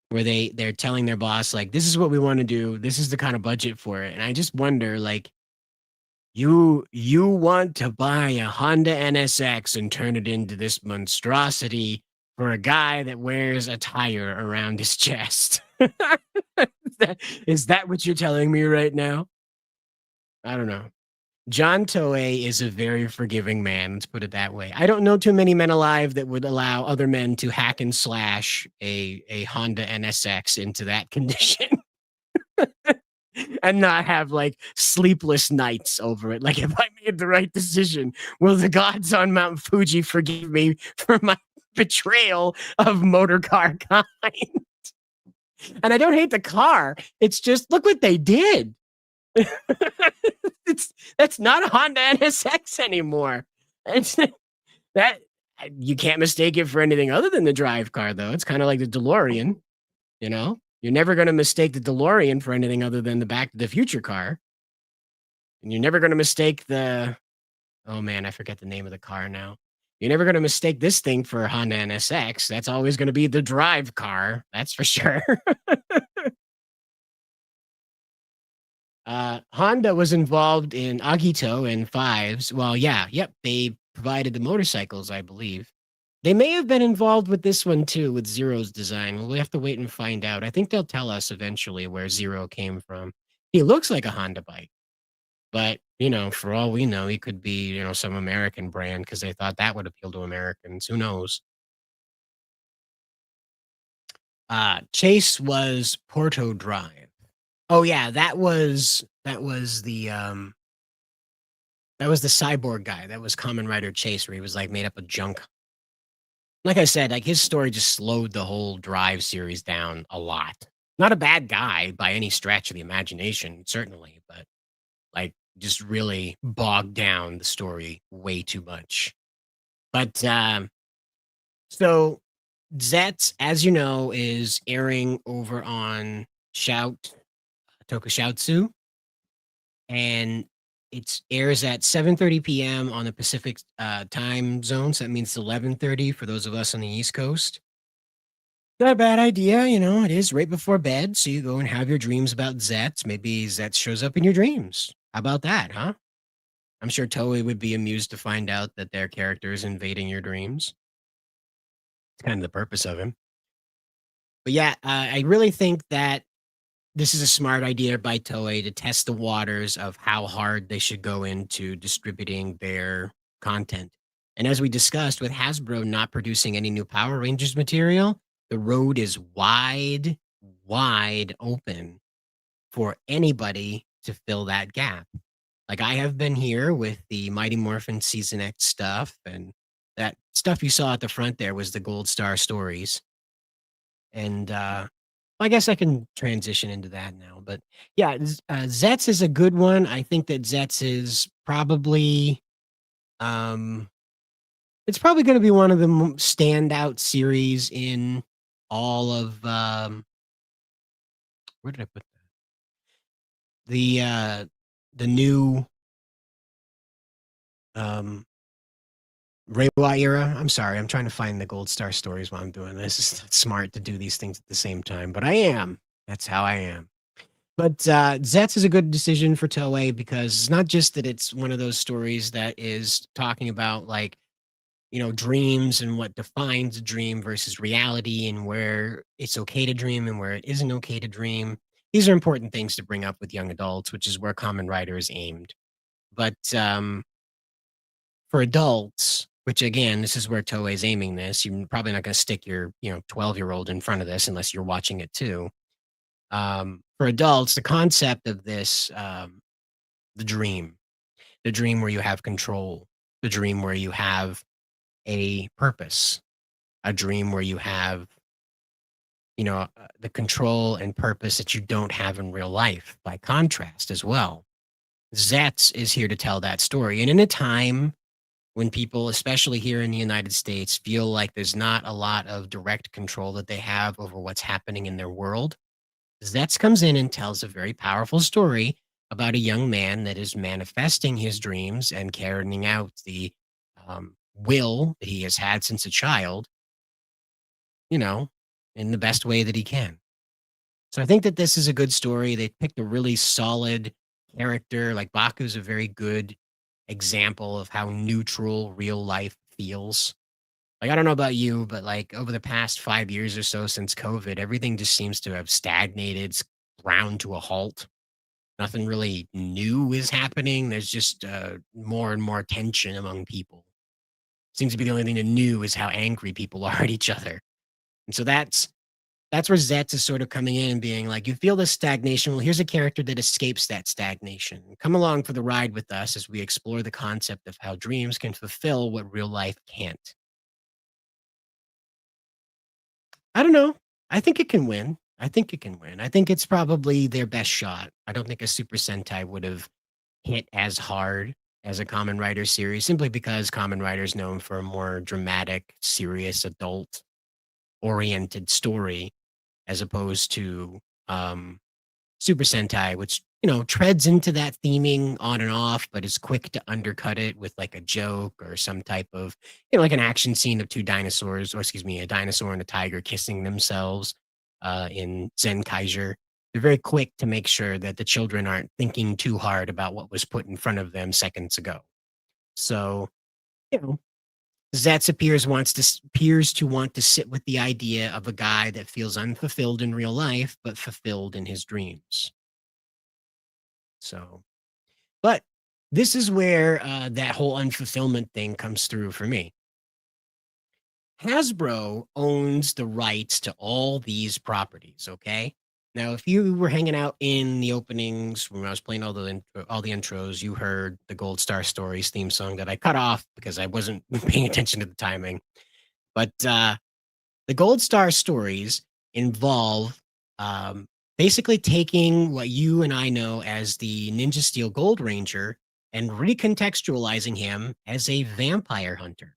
where they're telling their boss like, "This is what we want to do. This is the kind of budget for it." And I just wonder like, you want to buy a Honda NSX and turn it into this monstrosity for a guy that wears a tire around his chest. Is that what you're telling me right now? I don't know. John Toei is a very forgiving man. Let's put it that way. I don't know too many men alive that would allow other men to hack and slash a Honda NSX into that condition and not have like sleepless nights over it. Like, if I made the right decision, will the gods on Mount Fuji forgive me for my betrayal of motor car kind? And I don't hate the car. It's just, look what they did. That's not a Honda NSX anymore. It's that you can't mistake it for anything other than the drive car, though. It's kind of like the DeLorean, you know? You're never going to mistake the DeLorean for anything other than the Back to the Future car. And you're never going to mistake oh man, I forget the name of the car now. You're never going to mistake this thing for a Honda NSX. That's always going to be the drive car. That's for sure. Honda was involved in Agito and Fives. Well, yep, they provided the motorcycles, I believe. They may have been involved with this one too, with Zero's design. We'll have to wait and find out. I think they'll tell us eventually where Zero came from. He looks like a Honda bike, but you know, for all we know, he could be, you know, some American brand because they thought that would appeal to Americans. Who knows? Chase was Porto Drive. Oh yeah, that was the cyborg guy. That was Kamen Rider Chase, where he was like made up of junk. Like I said, like his story just slowed the whole Drive series down a lot. Not a bad guy by any stretch of the imagination, certainly, but like just really bogged down the story way too much. But so Zeztz, as you know, is airing over on Shout Tokusatsu, and it airs at 7:30 p.m. on the Pacific time zone. So that means it's 11:30 for those of us on the East Coast. Not a bad idea, you know. It is right before bed, so you go and have your dreams about Zeztz. Maybe Zeztz shows up in your dreams. How about that, huh? I'm sure Toei would be amused to find out that their character is invading your dreams. It's kind of the purpose of him. But yeah, I really think that this is a smart idea by Toei to test the waters of how hard they should go into distributing their content. And as we discussed, with Hasbro not producing any new Power Rangers material, the road is wide open for anybody to fill that gap. Like I have been here with the Mighty Morphin Season X stuff, and that stuff you saw at the front there was the Gold Star stories. And I guess I can transition into that now. But yeah, Zeztz is a good one. I think that Zeztz is probably, it's probably going to be one of the standout series in all of, where did I put that? The new Reiwa era. I'm sorry, I'm trying to find the Gold Star stories while I'm doing this. It's not smart to do these things at the same time, but I am. That's how I am. But Zets is a good decision for Toei because it's not just that it's one of those stories that is talking about like, you know, dreams and what defines a dream versus reality and where it's okay to dream and where it isn't okay to dream. These are important things to bring up with young adults, which is where Kamen Rider is aimed. But for adults, which again, this is where Toei is aiming this, you're probably not going to stick your, 12-year-old in front of this unless you're watching it too. For adults, the concept of this, the dream where you have control, the dream where you have a purpose, a dream where you have, the control and purpose that you don't have in real life, by contrast as well. Zets is here to tell that story. And in a time when people, especially here in the United States, feel like there's not a lot of direct control that they have over what's happening in their world, Zets comes in and tells a very powerful story about a young man that is manifesting his dreams and carrying out the will that he has had since a child, in the best way that he can. So I think that this is a good story. They picked a really solid character. Like Baku's a very good example of how neutral real life feels. Like, I don't know about you, but like over the past 5 years or so since COVID, everything just seems to have stagnated, ground to a halt. Nothing really new is happening. There's just more and more tension among people. Seems to be the only thing that new is how angry people are at each other. And so that's where Zets is sort of coming in and being like, you feel this stagnation. Well, here's a character that escapes that stagnation. Come along for the ride with us as we explore the concept of how dreams can fulfill what real life can't. I don't know. I think it can win. I think it's probably their best shot. I don't think a Super Sentai would have hit as hard as a Kamen Rider series, simply because Kamen Rider is known for a more dramatic, serious, adult-oriented story, as opposed to Super Sentai, which, treads into that theming on and off, but is quick to undercut it with like a joke or some type of, like an action scene of two dinosaurs, or excuse me, a dinosaur and a tiger kissing themselves in Zen Kaiser. They're very quick to make sure that the children aren't thinking too hard about what was put in front of them seconds ago. So, Zets appears to want to sit with the idea of a guy that feels unfulfilled in real life, but fulfilled in his dreams. So, but this is where that whole unfulfillment thing comes through for me. Hasbro owns the rights to all these properties, okay? Now, if you were hanging out in the openings when I was playing all the intros, you heard the Gold Star Stories theme song that I cut off because I wasn't paying attention to the timing. But the Gold Star Stories involve basically taking what you and I know as the Ninja Steel Gold Ranger and recontextualizing him as a vampire hunter.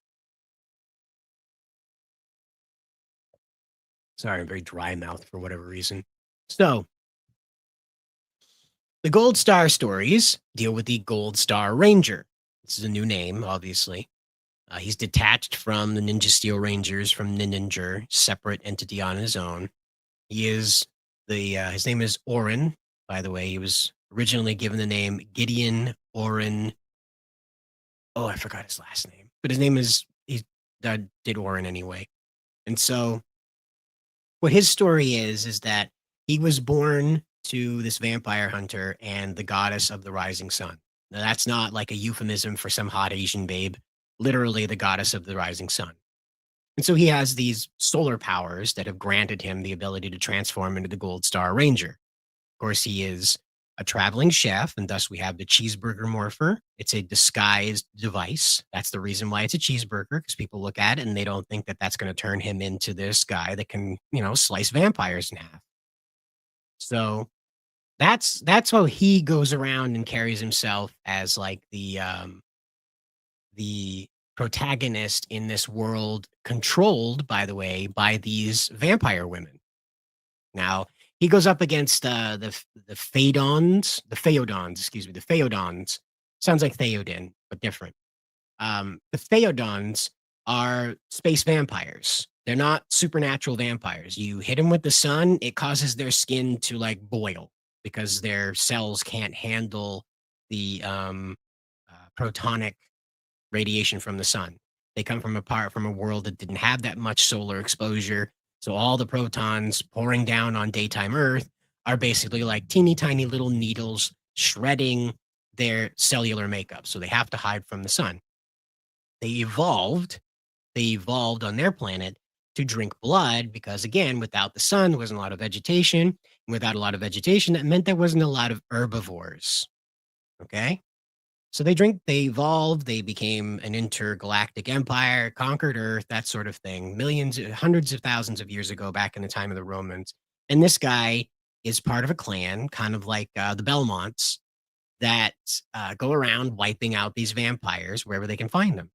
Sorry, I'm very dry mouthed for whatever reason. So, the Gold Star Stories deal with the Gold Star Ranger. This is a new name, obviously. He's detached from the Ninja Steel Rangers, from Ninja, separate entity on his own. He is his name is Orin, by the way. He was originally given the name Gideon Orin. Oh, I forgot his last name. But his name is, he did Orin anyway. And so, what his story is that he was born to this vampire hunter and the goddess of the rising sun. Now, that's not like a euphemism for some hot Asian babe, literally the goddess of the rising sun. And so he has these solar powers that have granted him the ability to transform into the Gold Star Ranger. Of course, he is a traveling chef, and thus we have the cheeseburger morpher. It's a disguised device. That's the reason why it's a cheeseburger, because people look at it and they don't think that that's going to turn him into this guy that can, slice vampires in half. So that's how he goes around and carries himself as like the protagonist in this world, controlled, by the way, by these vampire women. Now, he goes up against the Phaedons. Sounds like Theoden, but different. The Phaedons are space vampires. They're not supernatural vampires. You hit them with the sun, it causes their skin to like boil. because their cells can't handle the protonic radiation from the sun. They come from a world that didn't have that much solar exposure. So all the protons pouring down on daytime Earth are basically like teeny tiny little needles shredding their cellular makeup. So they have to hide from the sun. They evolved on their planet to drink blood because, again, without the sun, there wasn't a lot of vegetation. And without a lot of vegetation, that meant there wasn't a lot of herbivores. Okay? So they evolved, they became an intergalactic empire, conquered Earth, that sort of thing, hundreds of thousands of years ago, back in the time of the Romans. And this guy is part of a clan, kind of like the Belmonts, that go around wiping out these vampires wherever they can find them.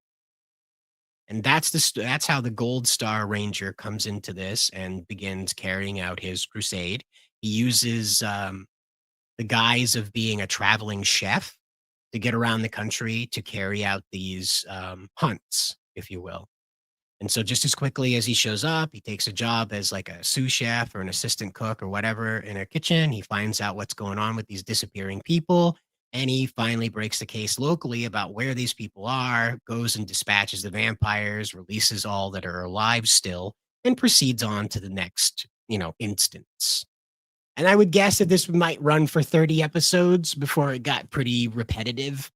And that's how the Gold Star Ranger comes into this and begins carrying out his crusade. He uses the guise of being a traveling chef to get around the country to carry out these hunts, if you will. And so just as quickly as he shows up, he takes a job as like a sous chef or an assistant cook or whatever in a kitchen. He finds out what's going on with these disappearing people. And he finally breaks the case locally about where these people are, goes and dispatches the vampires, releases all that are alive still, and proceeds on to the next, instance. And I would guess that this might run for 30 episodes before it got pretty repetitive.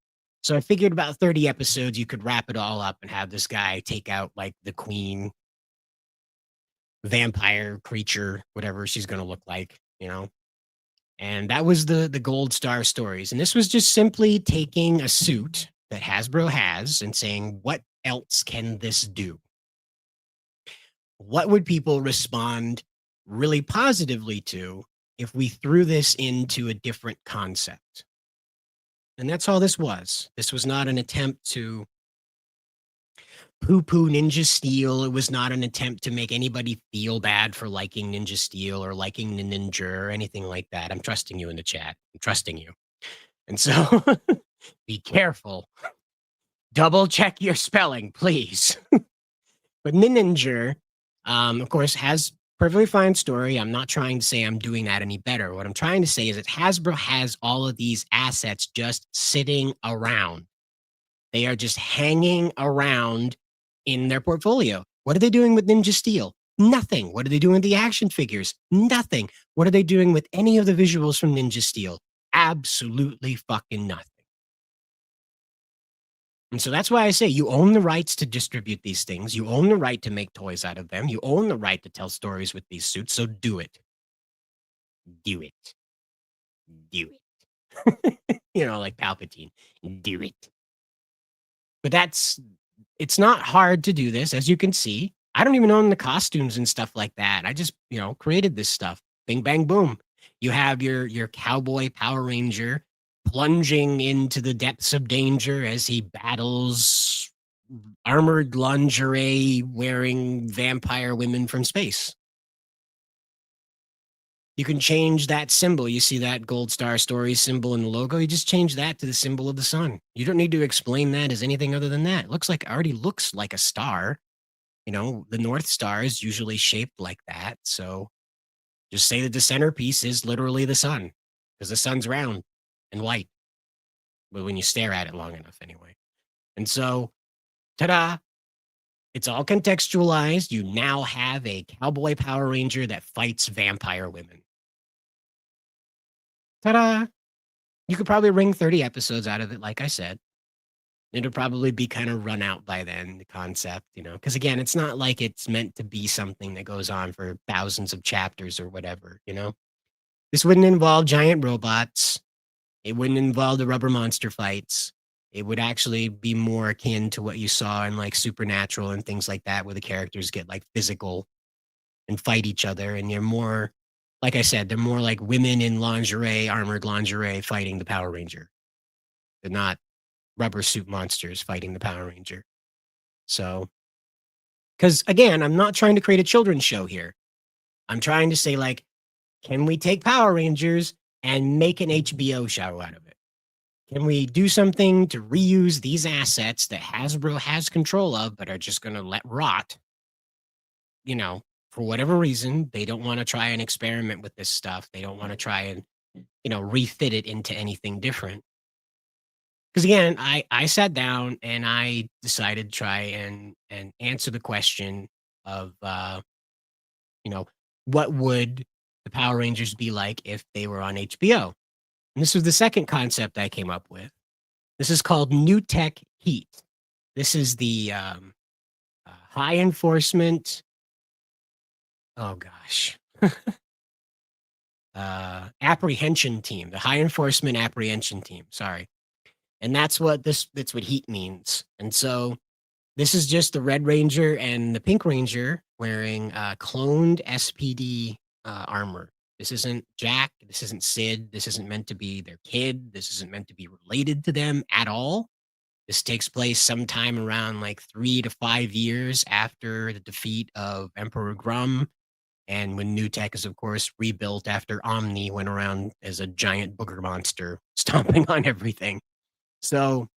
So I figured about 30 episodes, you could wrap it all up and have this guy take out like the queen vampire creature, whatever she's going to look like, And that was the Gold Star stories. And this was just simply taking a suit that Hasbro has and saying, what else can this do? What would people respond really positively to if we threw this into a different concept? And that's all this was. This was not an attempt to poo-poo Ninja Steel. It was not an attempt to make anybody feel bad for liking Ninja Steel or liking the Ninja or anything like that. I'm trusting you in the chat. I'm trusting you. And so be careful. Double check your spelling, please. But Ninja, of course, has perfectly fine story. I'm not trying to say I'm doing that any better. What I'm trying to say is that Hasbro has all of these assets just sitting around. They are just hanging around in their portfolio. What are they doing with Ninja Steel? Nothing. What are they doing with the action figures? Nothing. What are they doing with any of the visuals from Ninja Steel? Absolutely fucking nothing. And so that's why I say you own the rights to distribute these things. You own the right to make toys out of them. You own the right to tell stories with these suits. So do it. Do it. Do it. Like Palpatine. Do it. But it's not hard to do this, as you can see. I don't even own the costumes and stuff like that. I just, created this stuff. Bing, bang, boom. You have your cowboy Power Ranger plunging into the depths of danger as he battles armored lingerie wearing vampire women from space. You can change that symbol. You see that Gold Star Stories symbol in the logo? You just change that to the symbol of the sun. You don't need to explain that as anything other than that. It already looks like a star. The North Star is usually shaped like that. So just say that the centerpiece is literally the sun, because the sun's round and white. But when you stare at it long enough anyway. And so, ta-da! It's all contextualized. You now have a cowboy Power Ranger that fights vampire women. Ta-da! You could probably wring 30 episodes out of it, like I said. It'll probably be kind of run out by then, the concept, because again, it's not like it's meant to be something that goes on for thousands of chapters or whatever, This wouldn't involve giant robots. It wouldn't involve the rubber monster fights. It would actually be more akin to what you saw in like Supernatural and things like that, where the characters get like physical and fight each other. And you're more, like I said, they're more like women in lingerie, armored lingerie fighting the Power Ranger. They're not rubber suit monsters fighting the Power Ranger. So, because again, I'm not trying to create a children's show here. I'm trying to say, like, can we take Power Rangers and make an HBO show out of it? Can we do something to reuse these assets that Hasbro has control of, but are just going to let rot? For whatever reason, they don't want to try and experiment with this stuff. They don't want to try and refit it into anything different. Because again, I sat down and I decided to try and answer the question of what would the Power Rangers be like if they were on HBO? And this was the second concept I came up with. This is called New Tech Heat. This is the high enforcement. Oh gosh. Apprehension team, the high enforcement apprehension team. Sorry. And that's what heat means. And so this is just the Red Ranger and the Pink Ranger wearing cloned SPD armor. This isn't Jack. This isn't Sid. This isn't meant to be their kid. This isn't meant to be related to them at all. This takes place sometime around like 3 to 5 years after the defeat of Emperor Grum. And when New Tech is, of course, rebuilt after Omni went around as a giant booger monster stomping on everything. So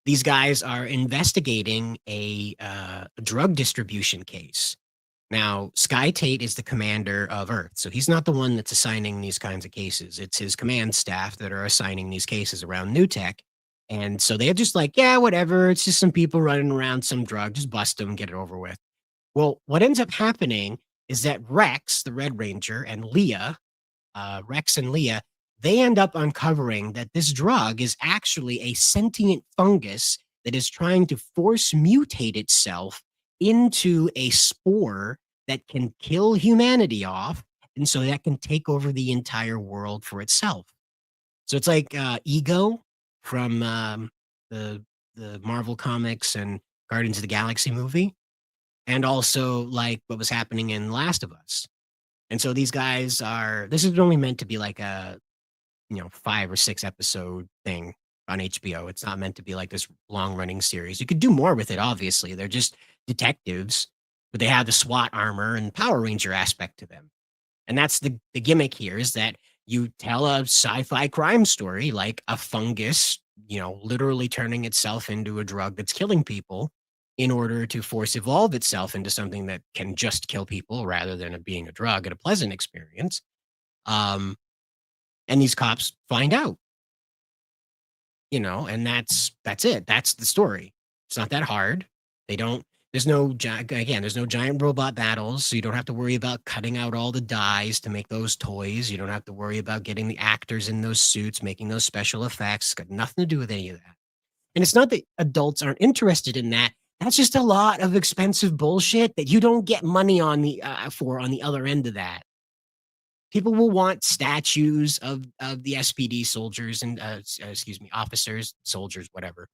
these guys are investigating a drug distribution case. Now, Sky Tate is the commander of Earth, so he's not the one that's assigning these kinds of cases. It's his command staff that are assigning these cases around New Tech. And so they're just like, yeah, whatever. It's just some people running around some drug. Just bust them, get it over with. Well, what ends up happening is that Rex, the Red Ranger, and Leah, Rex and Leah, they end up uncovering that this drug is actually a sentient fungus that is trying to force mutate itself into a spore that can kill humanity off, and so that can take over the entire world for itself. So it's like Ego from the Marvel Comics and Guardians of the Galaxy movie, and also like what was happening in Last of Us. And so these guys this is only meant to be like a 5 or 6 episode thing on HBO. It's not meant to be like this long running series. You could do more with it, obviously. They're just detectives, but they have the SWAT armor and Power Ranger aspect to them. And that's the gimmick here, is that you tell a sci-fi crime story like a fungus, literally turning itself into a drug that's killing people in order to force evolve itself into something that can just kill people rather than it being a drug and a pleasant experience. And these cops find out, and that's it. That's the story. It's not that hard. There's no giant robot battles, so you don't have to worry about cutting out all the dyes to make those toys. You don't have to worry about getting the actors in those suits, making those special effects. It's got nothing to do with any of that. And it's not that adults aren't interested in that. That's just a lot of expensive bullshit that you don't get money on the other end of that. People will want statues of the SPD soldiers and officers, soldiers, whatever.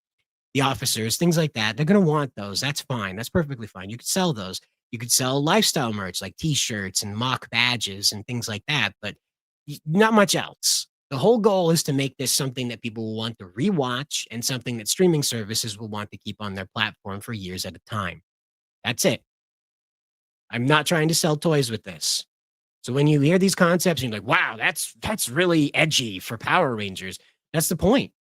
The officers, things like that. They're going to want those. That's fine. That's perfectly fine. You could sell those. You could sell lifestyle merch like t-shirts and mock badges and things like that, but not much else. The whole goal is to make this something that people will want to rewatch and something that streaming services will want to keep on their platform for years at a time. That's it. I'm not trying to sell toys with this. So when you hear these concepts and you're like, wow, that's really edgy for Power Rangers. That's the point.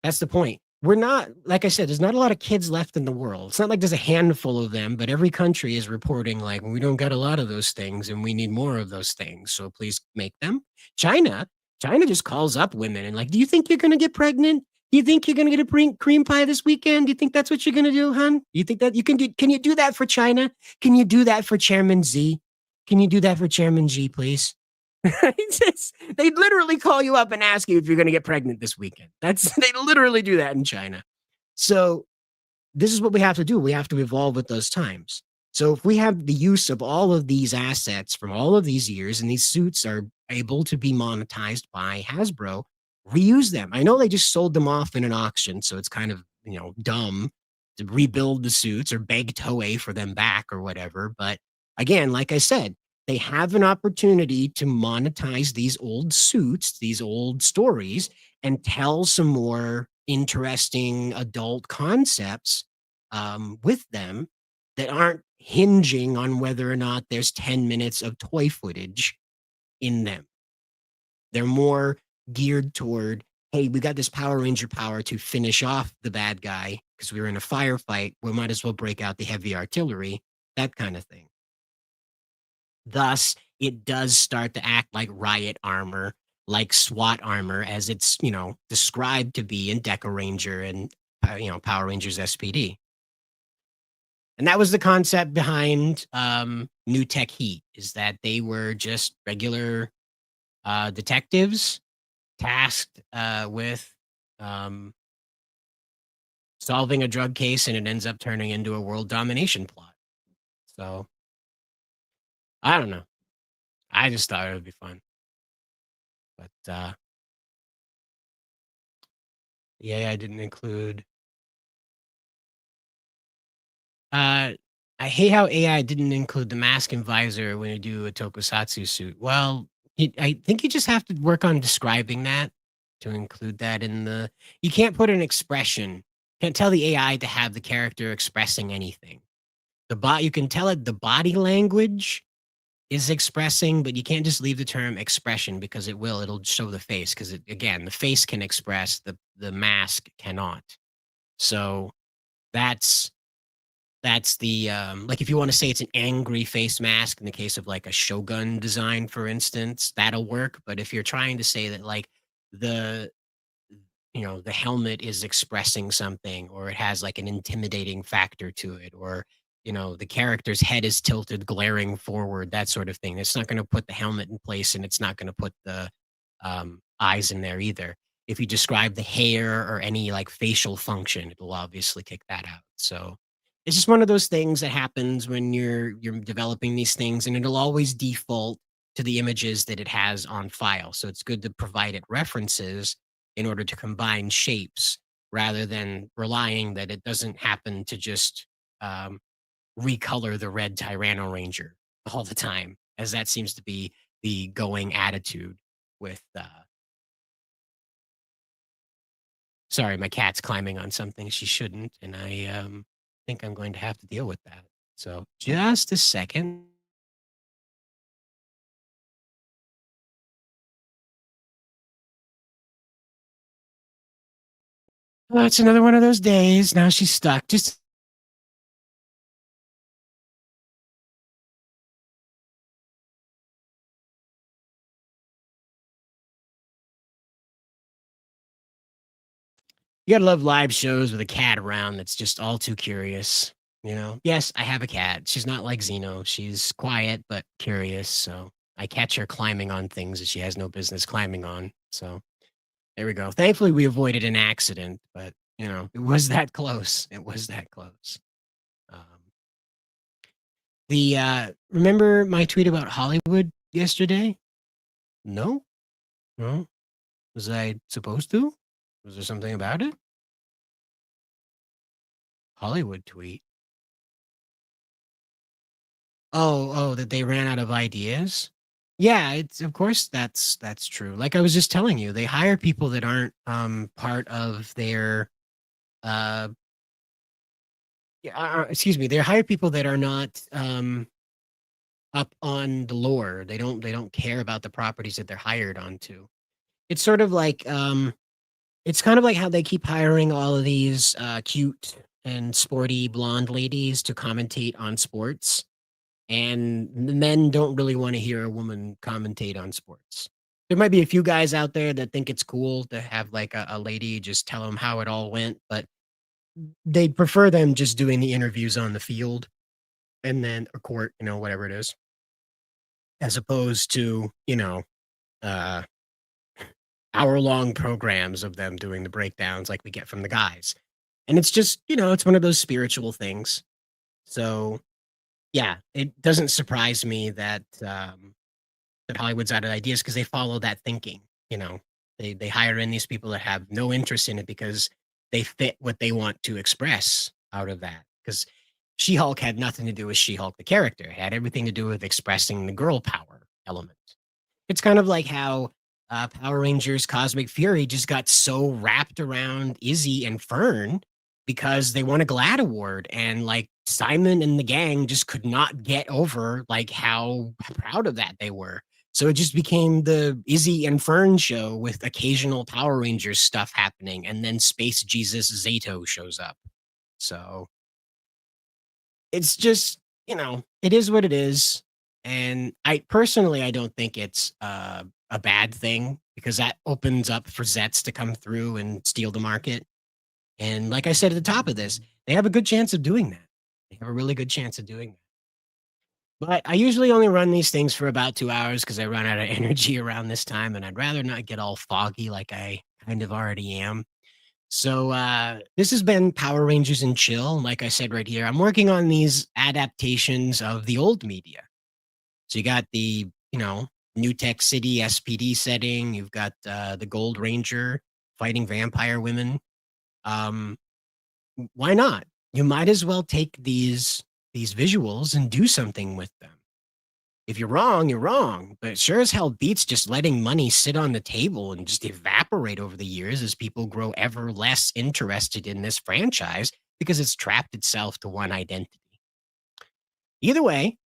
That's the point. We're not, like I said, there's not a lot of kids left in the world. It's not like there's a handful of them, but every country is reporting like, we don't got a lot of those things and we need more of those things. So please make them. China just calls up women and like, do you think you're going to get pregnant? Do you think you're going to get a cream pie this weekend? Do you think that's what you're going to do, hon? Do you think that you can do? Can you do that for China? Can you do that for Chairman Z? Can you do that for Chairman G, please? They literally call you up and ask you if you're going to get pregnant this weekend. They literally do that in China. So this is what we have to do. We have to evolve with those times. So if we have the use of all of these assets from all of these years, and these suits are able to be monetized by Hasbro, reuse them. I know they just sold them off in an auction, so it's kind of, dumb to rebuild the suits or beg Toei for them back or whatever. But again, like I said, they have an opportunity to monetize these old suits, these old stories, and tell some more interesting adult concepts with them that aren't hinging on whether or not there's 10 minutes of toy footage in them. They're more geared toward, hey, we got this Power Ranger power to finish off the bad guy because we were in a firefight. We might as well break out the heavy artillery, that kind of thing. Thus, it does start to act like riot armor, like SWAT armor, as it's, described to be in Deca Ranger and, Power Rangers SPD. And that was the concept behind New Tech Heat, is that they were just regular detectives tasked with solving a drug case, and it ends up turning into a world domination plot. So, I don't know. I just thought it would be fun. But, yeah, I didn't include. I hate how AI didn't include the mask and visor when you do a tokusatsu suit. Well, I think you just have to work on describing that to include that in the. You can't put an expression. Can't tell the AI to have the character expressing anything. You can tell it the body language is expressing, but you can't just leave the term expression because it'll show the face, because again, the face can express, the mask cannot. So that's the like, if you want to say it's an angry face mask in the case of like a Shogun design, for instance, that'll work. But if you're trying to say that like the helmet is expressing something, or it has like an intimidating factor to it, or the character's head is tilted glaring forward, that sort of thing, it's not going to put the helmet in place, and it's not going to put the eyes in there either. If you describe the hair or any like facial function, it'll obviously kick that out. So it's just one of those things that happens when you're developing these things, and it'll always default to the images that it has on file. So it's good to provide it references in order to combine shapes, rather than relying that it doesn't happen to just recolor the red Tyranno Ranger all the time, as that seems to be the going attitude with. Sorry, my cat's climbing on something she shouldn't, and I think I'm going to have to deal with that. So just a second. Oh, it's another one of those days. Now she's stuck. Just. You gotta love live shows with a cat around that's just all too curious. Yes, I have a cat. She's not like Xeno. She's quiet but curious. So I catch her climbing on things that she has no business climbing on. So there we go. Thankfully, we avoided an accident, but it was that close. It was that close. Remember my tweet about Hollywood yesterday? No? No? Was I supposed to? Was there something about it? Hollywood tweet. Oh, that they ran out of ideas? Yeah, it's of course that's true. Like I was just telling you, they hire people that aren't part of their excuse me, they hire people that are not up on the lore. They don't care about the properties that they're hired onto. It's sort of like it's kind of like how they keep hiring all of these cute and sporty blonde ladies to commentate on sports, and the men don't really want to hear a woman commentate on sports. There might be a few guys out there that think it's cool to have like a lady just tell them how it all went, but they prefer them just doing the interviews on the field and then a court, whatever it is, as opposed to, hour-long programs of them doing the breakdowns like we get from the guys. And it's just, it's one of those spiritual things. So, yeah, it doesn't surprise me that that Hollywood's out of ideas, because they follow that thinking. They hire in these people that have no interest in it because they fit what they want to express out of that. Because She-Hulk had nothing to do with She-Hulk, the character. It had everything to do with expressing the girl power element. It's kind of like how Power Rangers Cosmic Fury just got so wrapped around Izzy and Fern because they won a GLAAD award, and like Simon and the gang just could not get over like how proud of that they were. So it just became the Izzy and Fern show with occasional Power Rangers stuff happening, and then Space Jesus Zato shows up. So it's just, it is what it is. And I personally, I don't think it's a bad thing because that opens up for Zets to come through and steal the market. And like I said at the top of this, they have a good chance of doing that. They have a really good chance of doing that. But I usually only run these things for about 2 hours because I run out of energy around this time, and I'd rather not get all foggy like I kind of already am. So this has been Power Rangers and Chill. Like I said right here, I'm working on these adaptations of the old media. So you got the, New Tech City SPD setting. You've got the Gold Ranger fighting vampire women. Why not? You might as well take these visuals and do something with them. If you're wrong, you're wrong. But it sure as hell beats just letting money sit on the table and just evaporate over the years as people grow ever less interested in this franchise because it's trapped itself to one identity. Either way,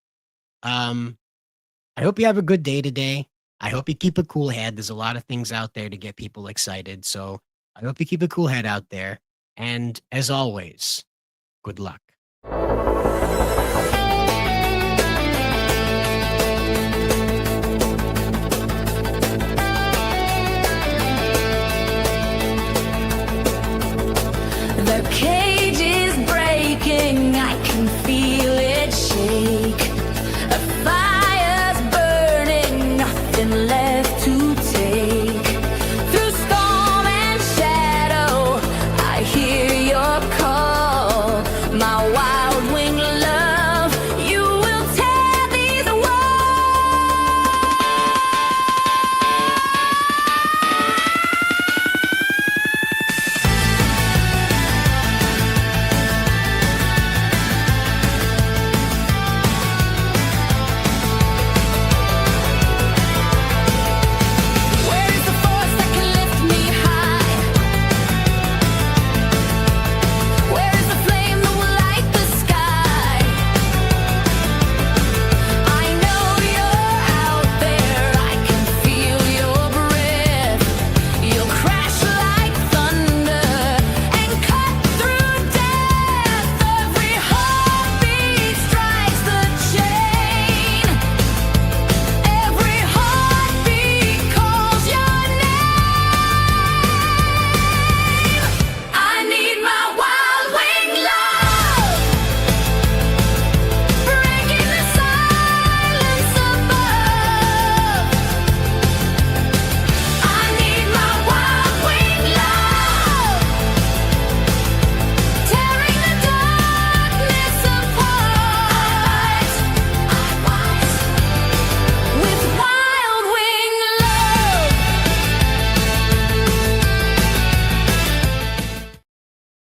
I hope you have a good day today. I hope you keep a cool head. There's a lot of things out there to get people excited. So I hope you keep a cool head out there. And as always, good luck.